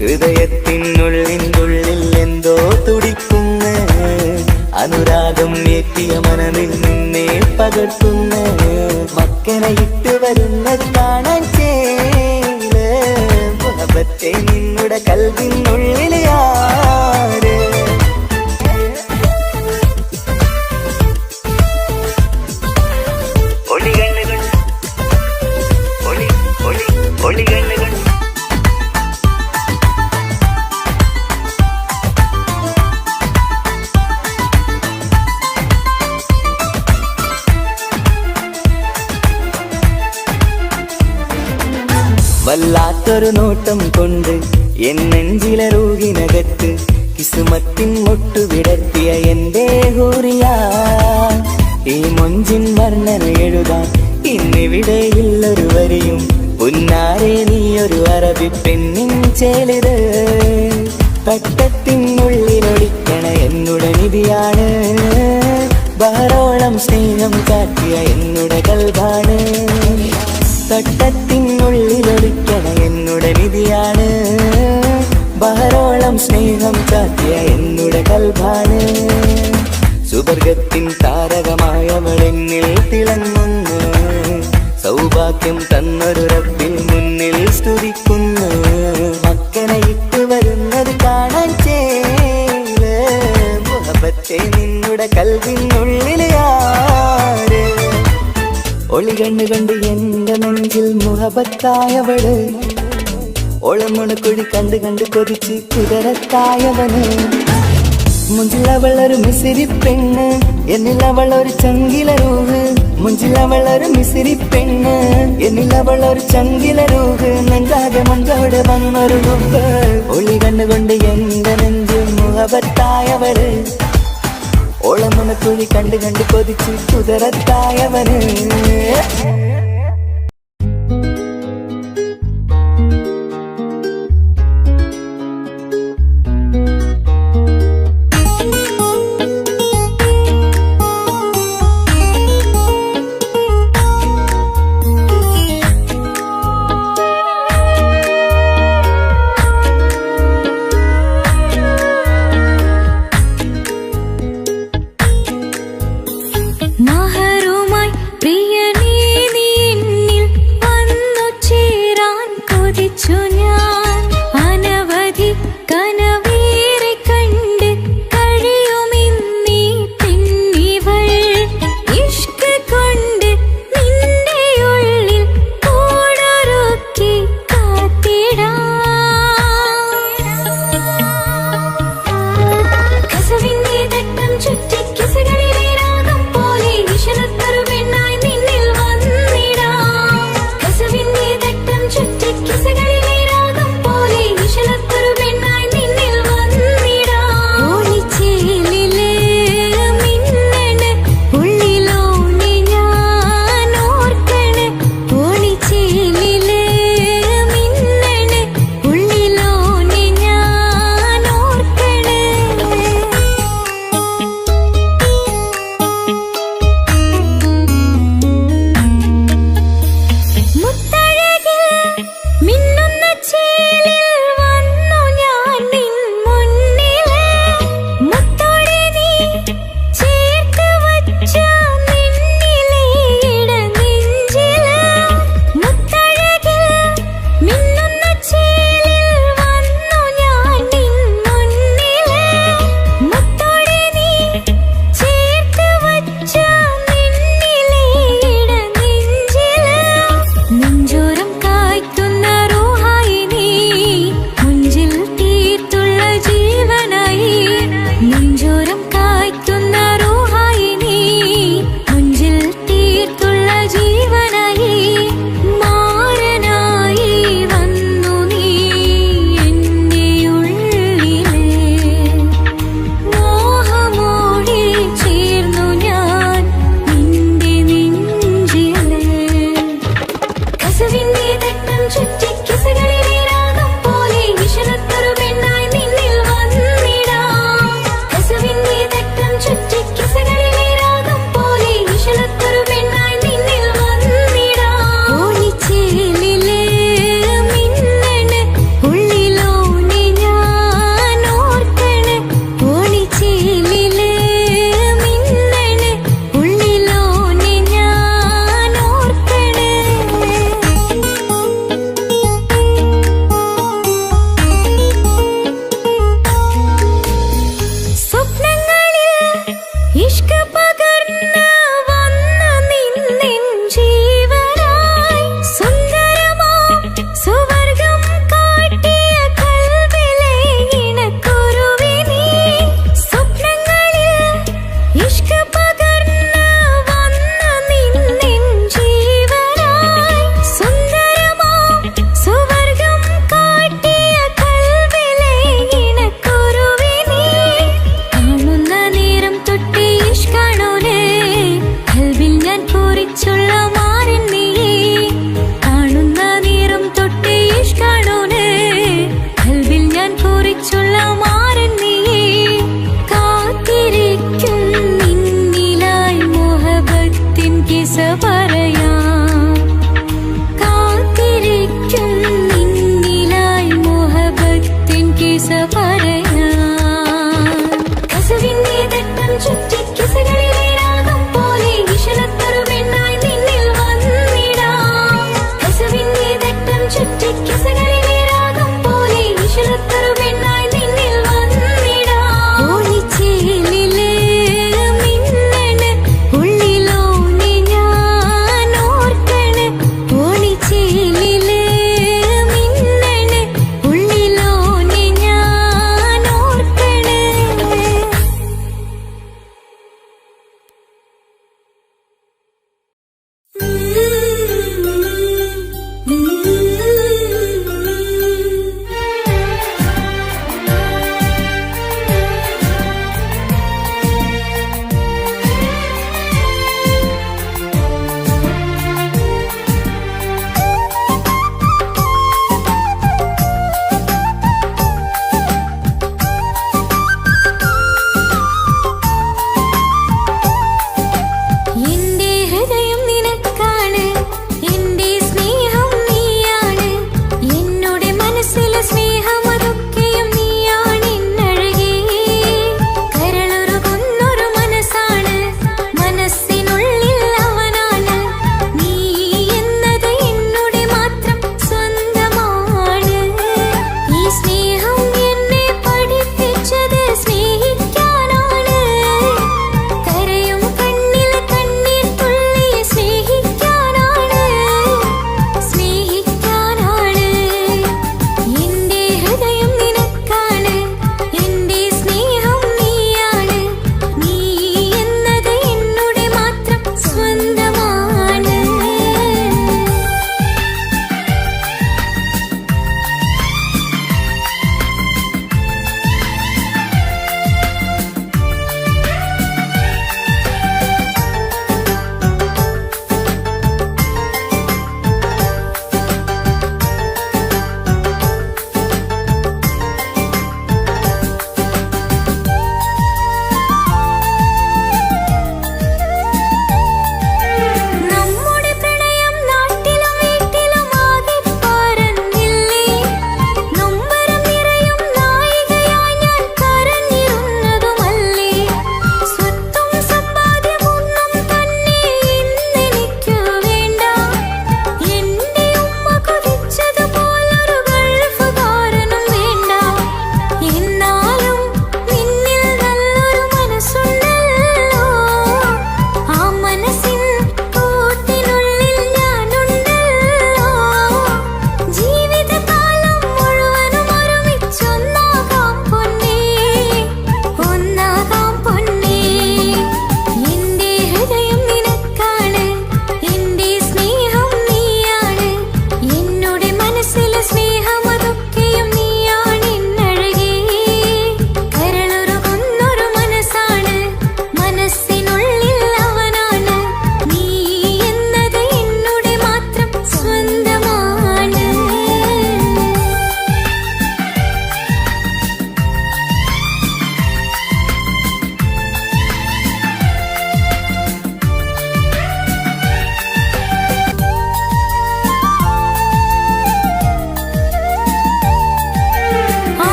ഹൃദയത്തിനുള്ളിനുള്ളിൽ എന്തോ തുടിക്കുന്ന അനുരാഗം ഏറ്റിയ മനമിൽ നിന്നെ പകർത്തുന്ന മക്കനെ ഇട്ട് വരുന്നത് കാണാൻ ചേല് മുഹബത്തെ നിന്നുടെ കൽവിനുള്ളിൽ ആര് വല്ലാത്തൊരു നോട്ടം കൊണ്ട് എന്നെഞ്ചിലെ റൂഹിനകത്ത് കിസുമത്തിൻ മുട്ടു വിടർത്തിയ എന്റെ ഹൂറിയ ഈ മൊഞ്ചിൻ വർണ്ണന എഴുതാൻ ഇന്നിവിടെയുള്ളൊരു വരിയും പുന്നാരെ നീയൊരു അറബി പെണ്ണിൻ ചേലിത് തട്ടത്തിനുള്ളിലൊളിക്കണ എന്നുടെ നിധിയാണ് ബഹറോളം സ്നേഹം കാട്ടിയ എന്നുടെ കൽബാണ് തട്ടത്തിനുള്ളിലൊളിക്കണ എന്നുടെ നിധിയാണ് ബഹറോളം സ്നേഹം കാട്ടിയ എന്നുടെ കൽബാണ് സുവർഗത്തിൻ താരകമായവളെന്നിൽ തിളങ്ങുന്നു സൗഭാഗ്യം തന്നൊരു റബ്ബിൽ മുന്നിൽ സ്തുതിക്കുന്നു മക്കനെ ഇട്ട് വരുന്നത് കാണാൻ ചേല് മുഹബത്തെ നിന്നുടെ കൽവിനുള്ളിൽ ആര് ഒളി കണ്ണുകൊണ്ട് എന്റെ നെഞ്ചിൽ മുഹബത്തായവള് ഒളമുണക്കുഴി കണ്ട് കണ്ട് കൊതിച്ച് കുതിരത്തായവന് മുഞ്ചിലവളൊരു മിസിരി പെണ്ണ് എന്നിലവളൊരു ചങ്കില രൂഹ് മുഞ്ചിലവളൊരു മിസിരി പെണ്ണ് എന്നിലവളൊരു ചങ്കില രൂഹ് നെഞ്ചാകെ മഞ്ചോട് വന്നൊരു ഡുബ് ഒളി കണ്ണുകൊണ്ട് എന്റെ നെഞ്ചിൽ മുഹബത്തായവള് ഓളമുണക്കുഴി കണ്ട് കണ്ട് കൊതിച്ച് കുതിരത്തായവന് മഹറുമായി പ്രിയനേ നീ ചുറ്റിക്കിസകളിലെ രാഗം പോലെ വിഷണത്തൊരു പെണ്ണായി നിന്നിൽ വന്നിടാം. കസവിന്റെ തട്ടം ചുറ്റിക്കിസകളിലെ രാഗം പോലെ വിഷണത്തൊരു പെണ്ണായി നിന്നിൽ വന്നിടാം. ഓണിച്ചേലിലെ മിന്നണ് ഉള്ളിലോനെ ഞാൻ ഓർക്കണ്. ഓണിച്ചേലിലെ മിന്നണ് ഉള്ളിലോനെ ഞാൻ ഓർക്കണ്.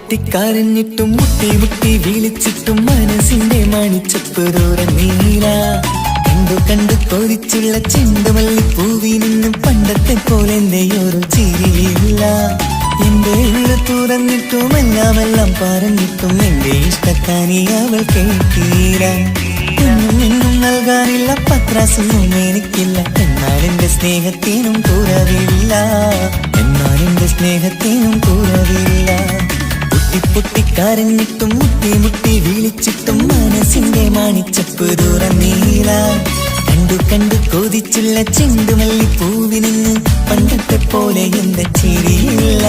പൊട്ടിക്കരഞ്ഞിട്ടും മുട്ടി മുട്ടി വിളിച്ചിട്ടും മനസ്സിന്റെ മണിച്ചപ്പ് തുറന്നീല. കണ്ടു കൊതിച്ചുള്ള ചെണ്ടുമല്ലിപ്പൂവി നിന്നും പണ്ടത്തെ പോലെ എന്റെ ഒരു ചിരിയില്ല. എന്റെ ഉള്ളു തുറന്നിട്ടും എല്ലാം പറഞ്ഞിട്ടും എന്റെ ഇഷ്ടക്കാനി അവൾ കേട്ടീര. ഒന്നും നൽകാനില്ല, പത്രാസൊന്നും എനിക്കില്ല. എന്നാൽ എന്റെ സ്നേഹത്തിനും കുറവില്ല, എന്നാൽ എന്റെ സ്നേഹത്തിനും കുറവില്ല. പൊട്ടിക്കരഞ്ഞിട്ടും മുട്ടി മുട്ടി വിളിച്ചിട്ടും മനസ്സിന്റെ മാണിച്ചപ്പ് തുറന്നീല. കണ്ടു കൊതിച്ചുള്ള ചെണ്ടുമല്ലിപ്പൂവി നിന്ന് പണ്ടത്തെ പോലെ എന്റെ ചിരിയില്ല.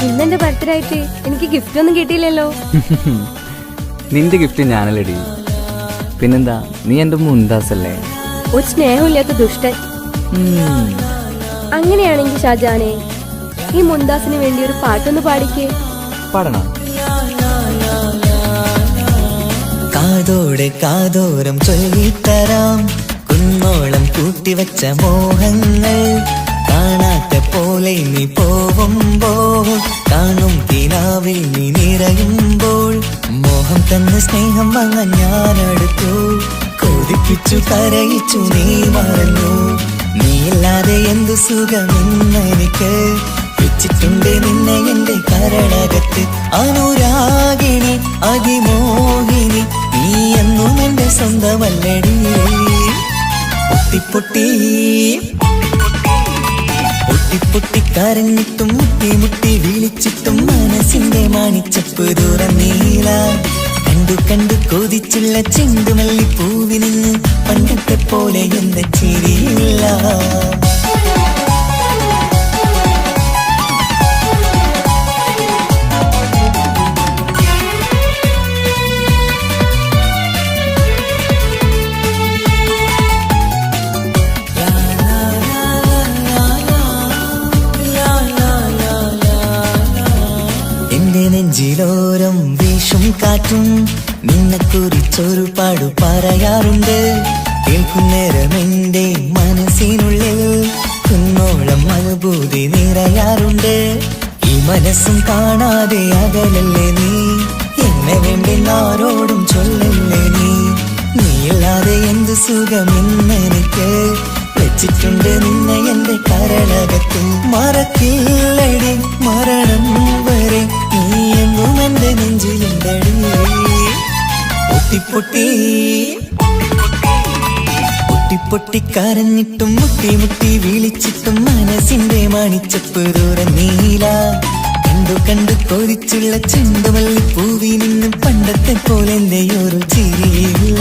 ഇന്നെന്റെ ബർത്ത്ഡേ ആയിട്ട് എനിക്ക് ഗിഫ്റ്റ് ഒന്നും കിട്ടിയില്ലല്ലോ. നിന്റെ ഗിഫ്റ്റ് ഞാനല്ലടി, പിന്നെന്താ, നീ എന്റെ മുന്താസല്ലേ. ഒരു സ്നേഹമില്ലാത്ത ദുഷ്ടൻ. അങ്ങനെയാണെങ്കിൽ ഷാജാനെ, ഈ മുന്താസിന് വേണ്ടി ഒരു പാട്ടൊന്ന് പാടിക്കേ. പാടണം. കാതോടെ കാതോരം ചൊല്ലിത്തരാം കുന്നോളം കൂട്ടിവച്ച മോഹങ്ങൾ. കാണാത്ത പോലെ നീ പോവുമ്പോൾ, കാണും കിനാവിൽ നീ നിറയുമ്പോൾ, മോഹം തന്ന സ്നേഹം വാങ്ങാൻ ഞാനടുത്തു. കൊതിപ്പിച്ചു കരയിച്ചു നീ മറന്നു. നീയില്ലാതെ എന്തു സുഖമെന്നെനിക്ക്. വെച്ചിട്ടുണ്ട് നിന്നെ എന്റെ കരളകത്ത്. അനുരാഗിണി അതിമോഹിനി, നീ എന്നും എന്റെ സ്വന്തമല്ലടി. പൊട്ടിക്കരഞ്ഞിട്ടും മുട്ടി മുട്ടി വിളിച്ചിട്ടും മനസ്സിന്റെ മാണിച്ചപ്പ് തുറന്നീല. കണ്ടു കൊതിച്ചുള്ള ചെണ്ടുമല്ലിപ്പൂവി നിന്ന് പണ്ടത്തെ പോലെ എന്റെ ചിരിയില്ല. എന്റെ നെഞ്ചിലോരം വീശും കാറ്റും നിന്നെ കുറിച്ചൊരു പാടു പറയാറുണ്ട്. കേൾക്കുന്നേരം എന്റെ മനസ്സിനുള്ളിൽ കുന്നോളം അനുഭൂതി നിറയാറുണ്ട്. ഈ മനസ്സും കാണാതെ അകലല്ലേ നീ, എന്നെ വേണ്ടി ആരോടും ചൊല്ലല്ലേ നീ. നീയില്ലാതെ എന്ത് സുഖമെന്നെനിക്ക്. വെച്ചിട്ടുണ്ട് നിന്നെ എന്റെ കരളകത്തിൽ. മറക്കില്ലടി മരണം വരെ, നീ എന്നും എന്റെ നെഞ്ചിലുണ്ടടി. പൊട്ടിക്കരഞ്ഞിട്ടും മുട്ടി മുട്ടി വിളിച്ചിട്ടും മനസ്സിന്റെ മാണിച്ചപ്പ് തുറന്നീല. കണ്ടു കൊതിച്ചുള്ള ചെണ്ടുമല്ലിപ്പൂവി നിന്നും പണ്ടത്തെ പോലെ എന്റെ ഒരു ചിരിയില്ല.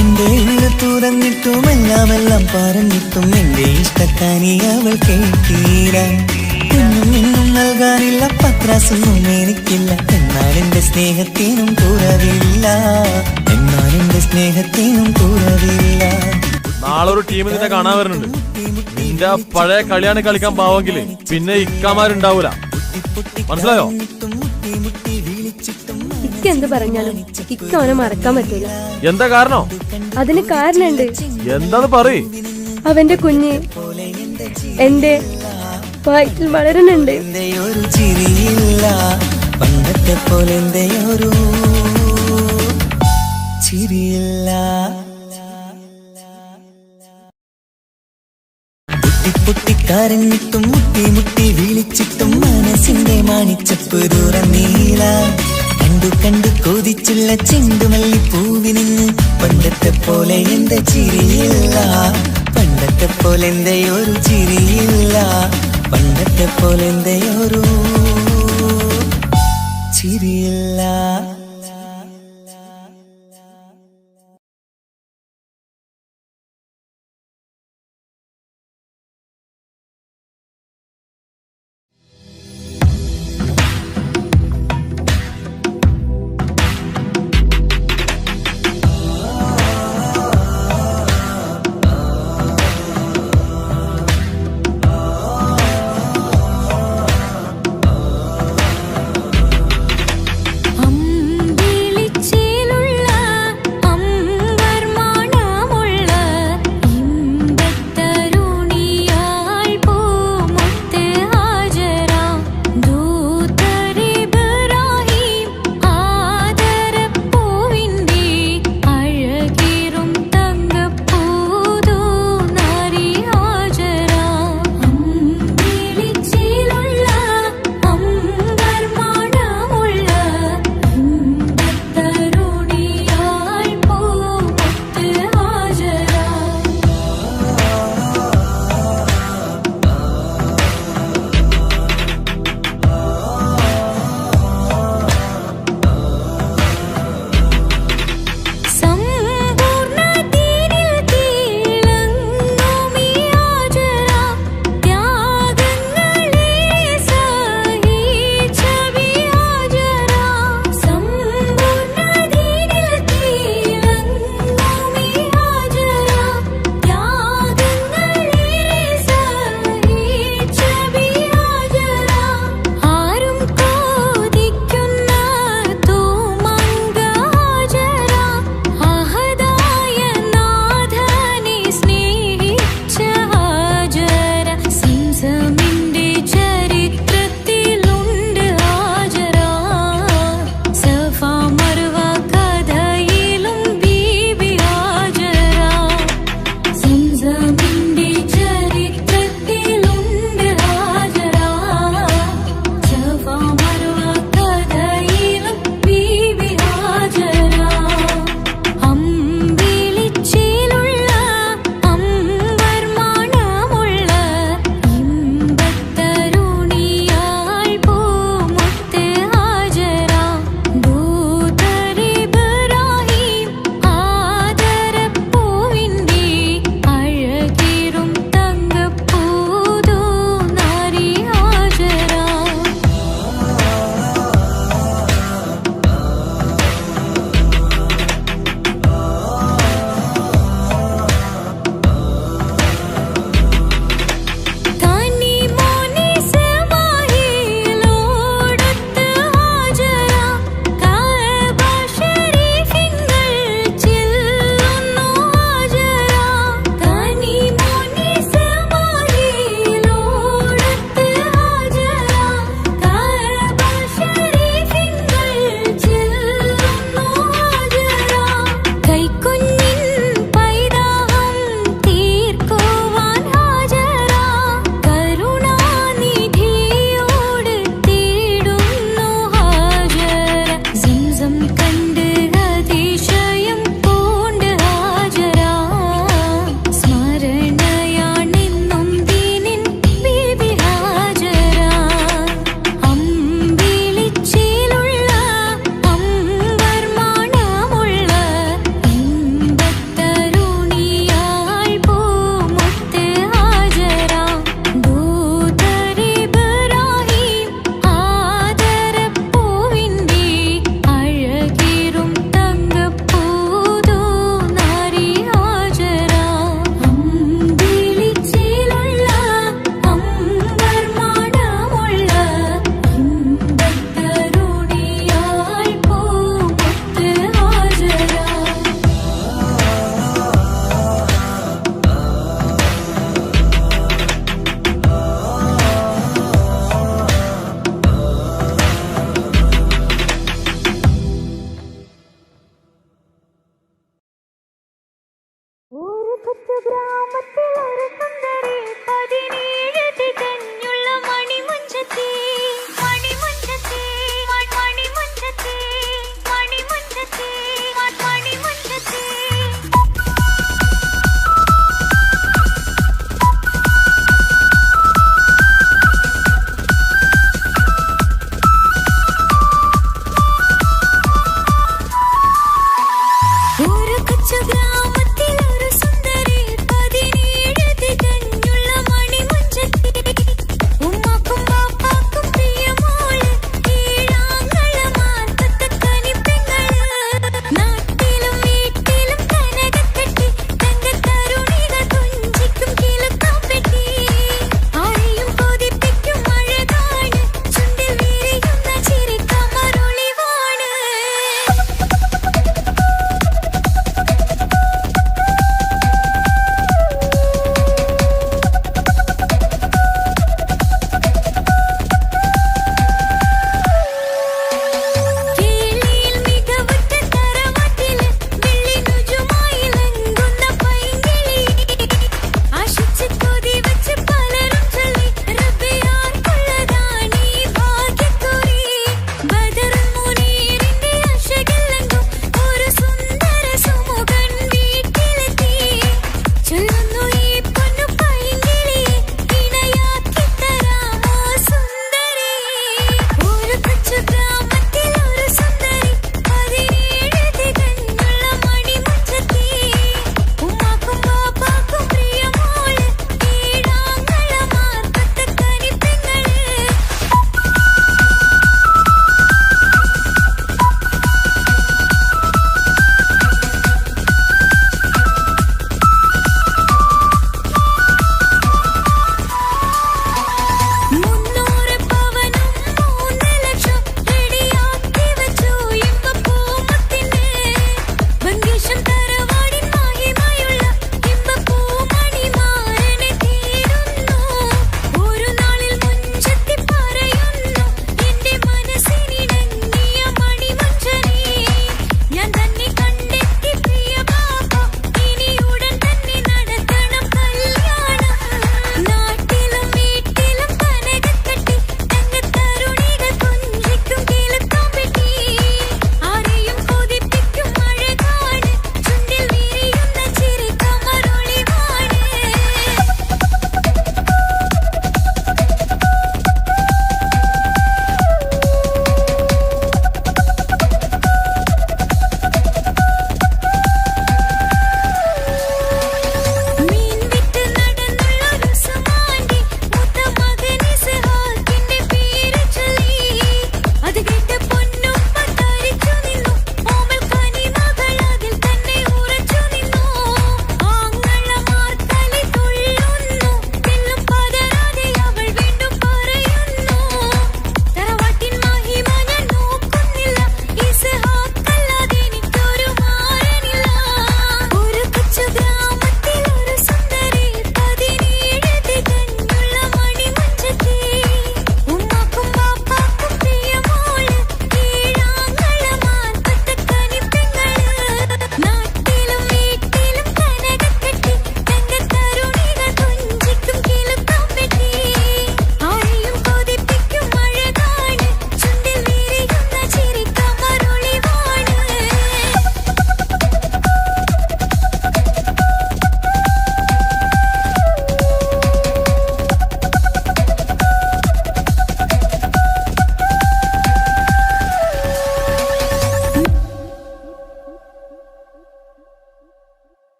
എന്റെ ഉള്ളു തുറന്നിട്ടും എല്ലാം പറഞ്ഞിട്ടും എന്റെ ഇഷ്ടക്കാനി അവൾ കേട്ടീര. ഒന്നും നൽകാനില്ല, പത്രാസൊന്നും എനിക്കില്ല. എന്നാൽ എന്റെ സ്നേഹത്തിനും കുറവില്ല, എന്നാൽ എന്റെ സ്നേഹത്തിനും കുറവില്ല. നാളെ ഒരു ടീം നിന്നെ കാണാൻ വരുന്നുണ്ട്. നിന്റെ പഴയ കളിയാണ് കളിക്കാൻ പാവെങ്കില് പിന്നെ ഇക്കാമാരുണ്ടാവൂല, മനസ്സിലായോ? ഇക്ക എന്ത് പറഞ്ഞാലും ഇക്ക അവനെ മറക്കാൻ പറ്റില്ല. എന്താ കാരണം? അതിന് കാരണമുണ്ട്. എന്താന്ന് പറയ്. അവന്റെ കുഞ്ഞ് എന്റെ വയറ്റിൽ വളരുന്നുണ്ട്. ഒരു ചിരിയില്ല, പണ്ടത്തെ പോലെ ഒരു ചിരിയില്ല. പൊട്ടിക്കരഞ്ഞിട്ടും മുട്ടി മുട്ടി വിളിച്ചിട്ടും മനസ്സിന്റെ മാണിച്ചപ്പ് തുറന്നീല. കണ്ടു കൊതിച്ചുള്ള ചെണ്ടുമല്ലിപ്പൂവി നിന്ന് പണ്ടത്തെ പോലെ എന്റെ ചിരിയില്ല. പണ്ടത്തെ പോലെ എന്റെ ഒരു ചിരിയില്ല. പണ്ടത്തെ പോലെ എന്റെ ഒരു ചിരിയില്ല.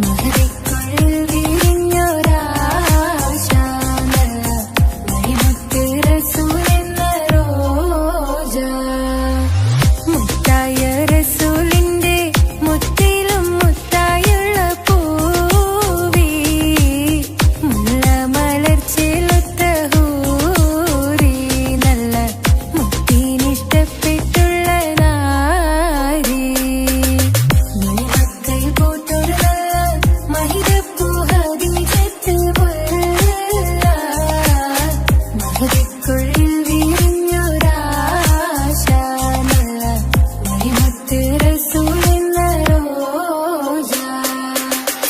മഹതിക്കുള്ളിൽ വിരിഞ്ഞൊരാശ നല്ല മണിമുത്ത് റസൂലെന്ന റോജ മുത്തായ റസൂലിന്റെ മുത്തിലും മുത്തായുള്ള പൂവി മുല്ല മലർച്ചെലുത്ത ഹൂറി നല്ല മുത്തിനിഷ്ടപ്പെട്ടുള്ള നാരി മണിമക്കൈ പോത്തൊരു മഹിതപ്പൂ ഹദീജത്ത് പുല്ല മഹതിക്കുള്ളിൽ വിരിഞ്ഞൊരാശ നല്ല മണിമുത്ത് റസൂലെന്ന റോജ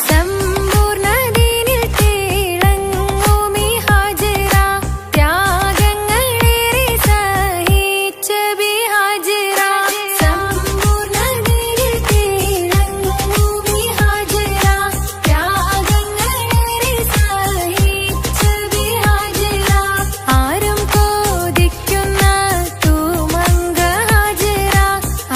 സമ്പൂർണ്ണദീനിൽ തിളങ്ങുമീ ഹാജറ ത്യാഗങ്ങളേറെ സഹിച്ച ബിഹാജറ സമ്പൂർണ്ണദീനിൽ തിളങ്ങുമീ ഹാജറ ത്യാഗങ്ങളേറെ സഹിച്ച ബിഹാജറ ആരും കോതിക്കുന്ന തൂമങ്ക ഹാജറ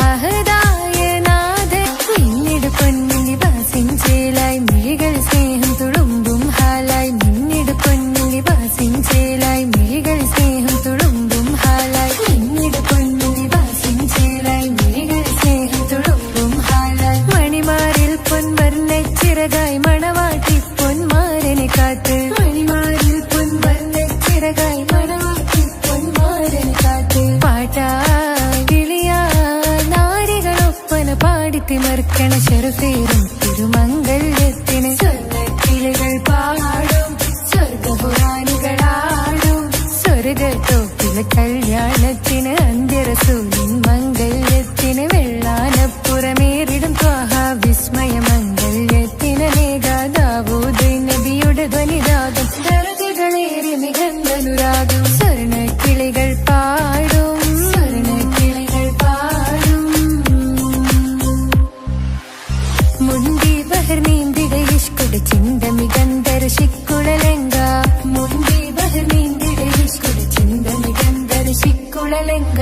അഹദായ നാഥ മിന്നിട് പൊന്നിലി ബാസിൻ ചേലായി മിഴികൾ സ്നേഹം തുളുമ്പും ഹാലായി മിന്നിട് പൊന്നിലി ബാസിൻ ചേലായി മിഴികൾ സ്നേഹം തുളുമ്പും ഹാലായി മിന്നിട് പൊന്നിലി ബാസിൻ ചേലായി മിഴികൾ സ്നേഹം തുളുമ്പും ഹാലായി മണിമാറിൽ പൊൻവർണ്ണ ചിറകായി മണവാട്ടി പൊന്മാരനെ കാത്ത് മണിമാറിൽ പൊൻവർണ്ണ ചിറകായി മണവാട്ടി പൊന്മാരനെ കാത്ത് പാട്ടായി വിളിയായി നാരികളൊപ്പന പാടിത്തിമർക്കണ ശരഫേറും തിരുമംഗല്യത്തിന് സ്വർണ്ണക്കിളികൾ പാടും സ്വർഗപുരാണികളാടും സ്വർഗത്തോപ്പിലെ കല്യാണത്തിന് അന്ത്യരസൂലിൻ മംഗല്യത്തിന് വെള്ളാനപ്പുറമേറിടും ത്വാഹ വിസ്മയ മംഗല്യത്തിന് നേകാദാവൂദ് നബിയുടെ ധ്വനിരാഗം ദർജകളേറി മികന്നനുരാഗം സ്വർണ്ണക്കിളികൾ പാടും സ്വർണ്ണക്കിളികൾ പാടും മുന്തി ബഹർ നീന്തിട ഇഷ്കുടെ ചിന്ത മികന്തര ശിക്കുളലെങ്ക മുന്തി ബഹർ നീന്തിട ഇഷ്കുടെ ചിന്ത മികന്തര ശിക്കുളലെങ്ക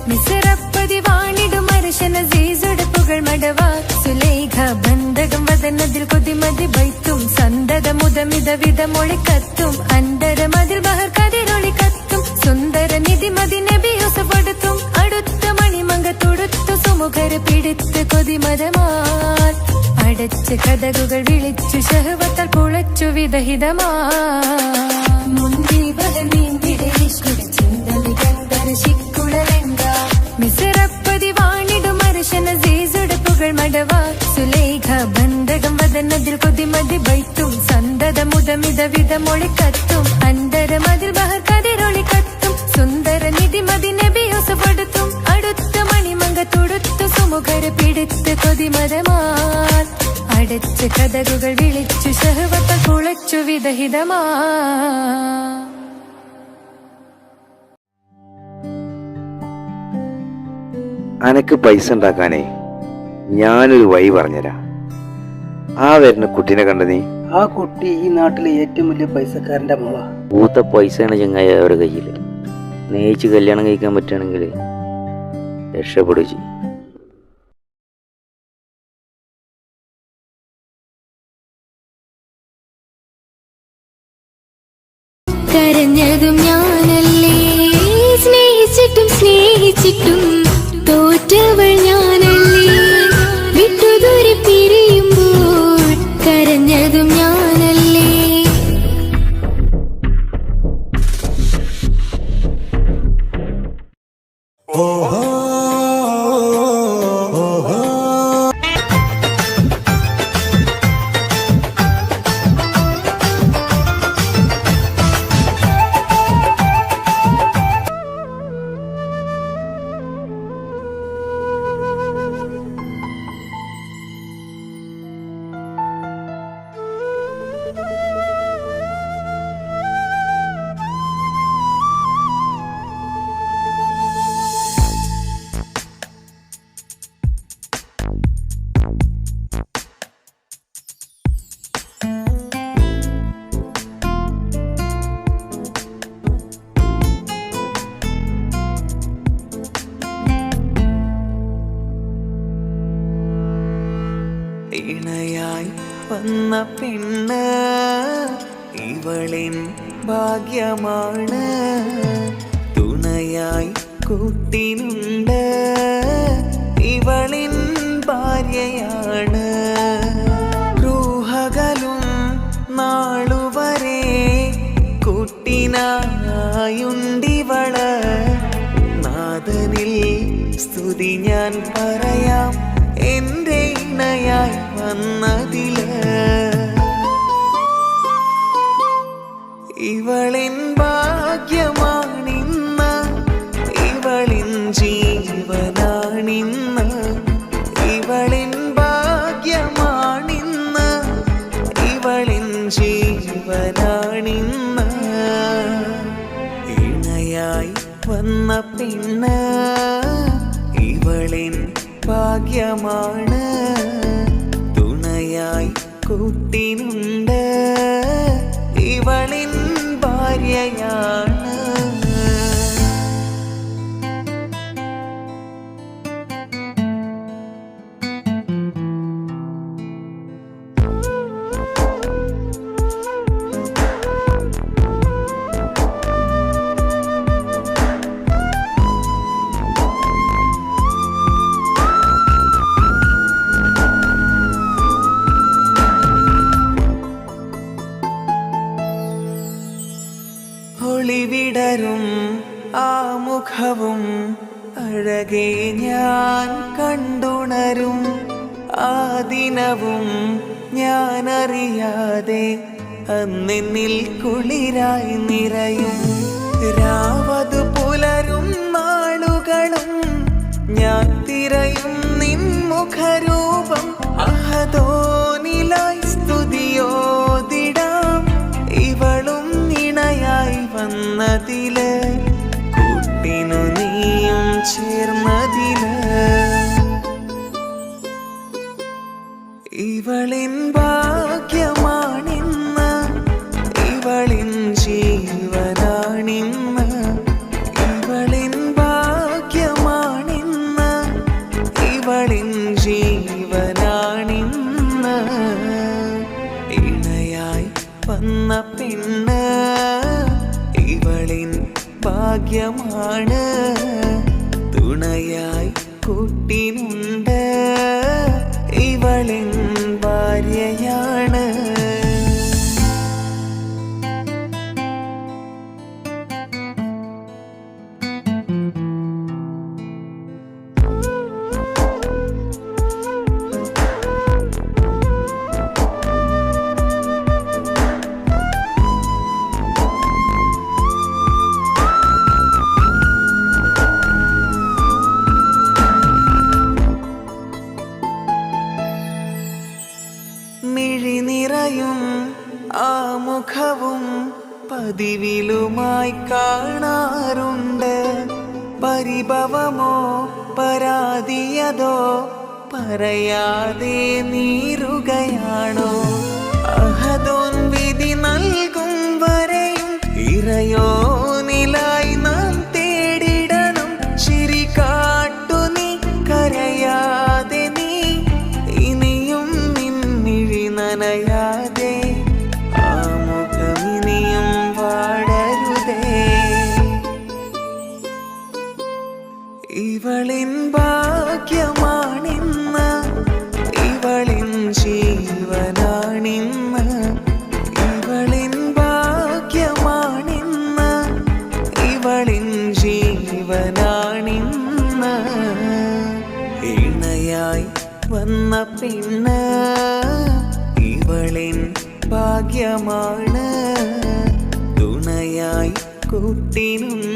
മിസറപ്പതി വാണിടും അർശന സീസുടെ പുകൾ മടവ സുലേഖ ബന്ധകം വദനതിൽ കൊതിമതി ബൈത്തും സന്തത മുതമിത വിധമൊളി കത്തും അന്തരമതിൽ ബഹർ കതിരൊളി കത്തും സുന്ദര നിധിമതി നബി യൂസഫെടുത്തും അടുത്ത മണിമങ്ക തൊടുത്തു സുമുഖര് പിടിത്ത് കൊതിമതമാർ അടച്ച് കഥകുകൾ വിളിച്ചു ശഹവത്താൽ പുളച്ചു വിദഹിതമാ മുന്തി ബഹർ നീന്തിട ഇഷ്കുടെ ചിന്ത മികന്തര ശിക്കുളലെങ്ക മിസറപ്പതി വാണിടും അർശന സീസുടെ പുകൾ മടവ സുലേഖ ബന്ധകം വദനതിൽ കൊതിമതി ബൈത്തും സന്തത മുതമിത വിധമൊളി കത്തും അന്തരമതിൽ ബഹർ കതിരൊളി കത്തും സുന്ദര നിധിമതി നബി യൂസഫെടുത്തും അടുത്ത മണിമങ്ക തൊടുത്തു സുമുഖര് പിടിത്ത് കൊതിമതമാർ അടച്ച് കഥകുകൾ വിളിച്ചു ശഹവത്താൽ പുളച്ചു വിദഹിതമാ അനക്ക് പൈസ ഉണ്ടാക്കാനേ ഞാനൊരു വഴി പറഞ്ഞുതരാം. ആ വരുന്ന കുട്ടീനെ കണ്ട നീ? ആ കുട്ടി ഈ നാട്ടിലെ ഏറ്റവും വലിയ പൈസക്കാരന്റെ മോള. പൂത്ത പൈസയാണ് ചങ്ങായി അവരുടെ കയ്യിൽ. സ്നേഹിച്ച് കല്യാണം കഴിക്കാൻ പറ്റുകയാണെങ്കിൽ രക്ഷപ്പെടുക ചെയ്യും. കരഞ്ഞതും ഞാനല്ലേ സ്നേഹിച്ചിട്ടും സ്നേഹിച്ചിട്ടും തോറ്റവൾ ഞാനല്ലേ വിട്ടുദൂരെ പിരിയുമ്പോൾ കരഞ്ഞതും ഞാനല്ലേ വന്ന പെണ്ണ് ഇവളിൻ ഭാഗ്യമാണ് തുണയായി കൂട്ടിനുണ്ട് ഇവളിൻ ഭാര്യയാണ് റൂഹകലും നാളുവരെ കൂട്ടിനായുണ്ടിവള് നാദനിൽ സ്തുതി ഞാൻ പറയാം എൻ്റെ ഇണയായി വന്നതില് ഇവളിൻ ഭാഗ്യമാണിന്ന് ഇവളിൻ ജീവനാണിന്ന് ഇവളിൻ ഭാഗ്യമാണിന്ന് ഇവളിൻ ജീവനാണിന്ന് ഇണയായി വന്ന പെണ്ണ് ഇവളിൻ ഭാഗ്യമാണ് തുണയായി കൂട്ടിനുണ്ട് ഇവളിൻ ഭാര്യയാണ് ഒളിവിടരും ആ മുഖവും അഴകെ ഞാൻ കണ്ടുണരും ആ ദിനവും ഞാനറിയാതെ അന്നെന്നിൽ കുളിരായി നിറയും രാവതു പുലരും നാളുകളും ഞാൻ തിരയും നിൻ മുഖരൂപം അഹദോനിലായി സ്തുതിയോതിടാം ഇവളും ഇണയായി വന്നതില് കൂട്ടിനു നീയും ചേർന്നതില് ഇവളിൻ ഭാഗ്യമാണിന്ന് ഇവളിൻ ജീവനാണിന്ന് ഇവളിൻ ഭാഗ്യമാണിന്ന് ഇവളിൻ ജീവനാണിന്ന് ഇണയായി വന്ന പെണ്ണ് ഇവളിൻ ഭാഗ്യമാണ് തുണയായി കൂട്ടിനുണ്ട് ഇവളിൻ ഭാര്യയാണ് മിഴിനിറയും ആ മുഖവും പതിവിലുമായി കാണാറുണ്ട് പരിഭവമോ പരാതിയതോ പറയാതെ നീറുകയാണോ അഹദോൻ വിധി നൽകും വരെയും ഇറയോനിലായി നാം തേടിടണം ചിരി കാട്ടു നീ കരയാതെ നീ ഇനിയും നിന്നിഴി നനയാതെ ആ മുഖമിനിയും വാടരുതേ ഇവളിൻ ഭാഗ്യമാണിന്ന് ഇവളിൻ ജീവനാണിന്ന് ഇവളിൻ ഭാഗ്യമാണിന്ന് ഇവളിൻ ജീവനാണിന്ന് ഇണയായി വന്ന പെണ്ണ് ഇവളിൻ ഭാഗ്യമാണ് തുണയായി കൂട്ടിനുണ്ട്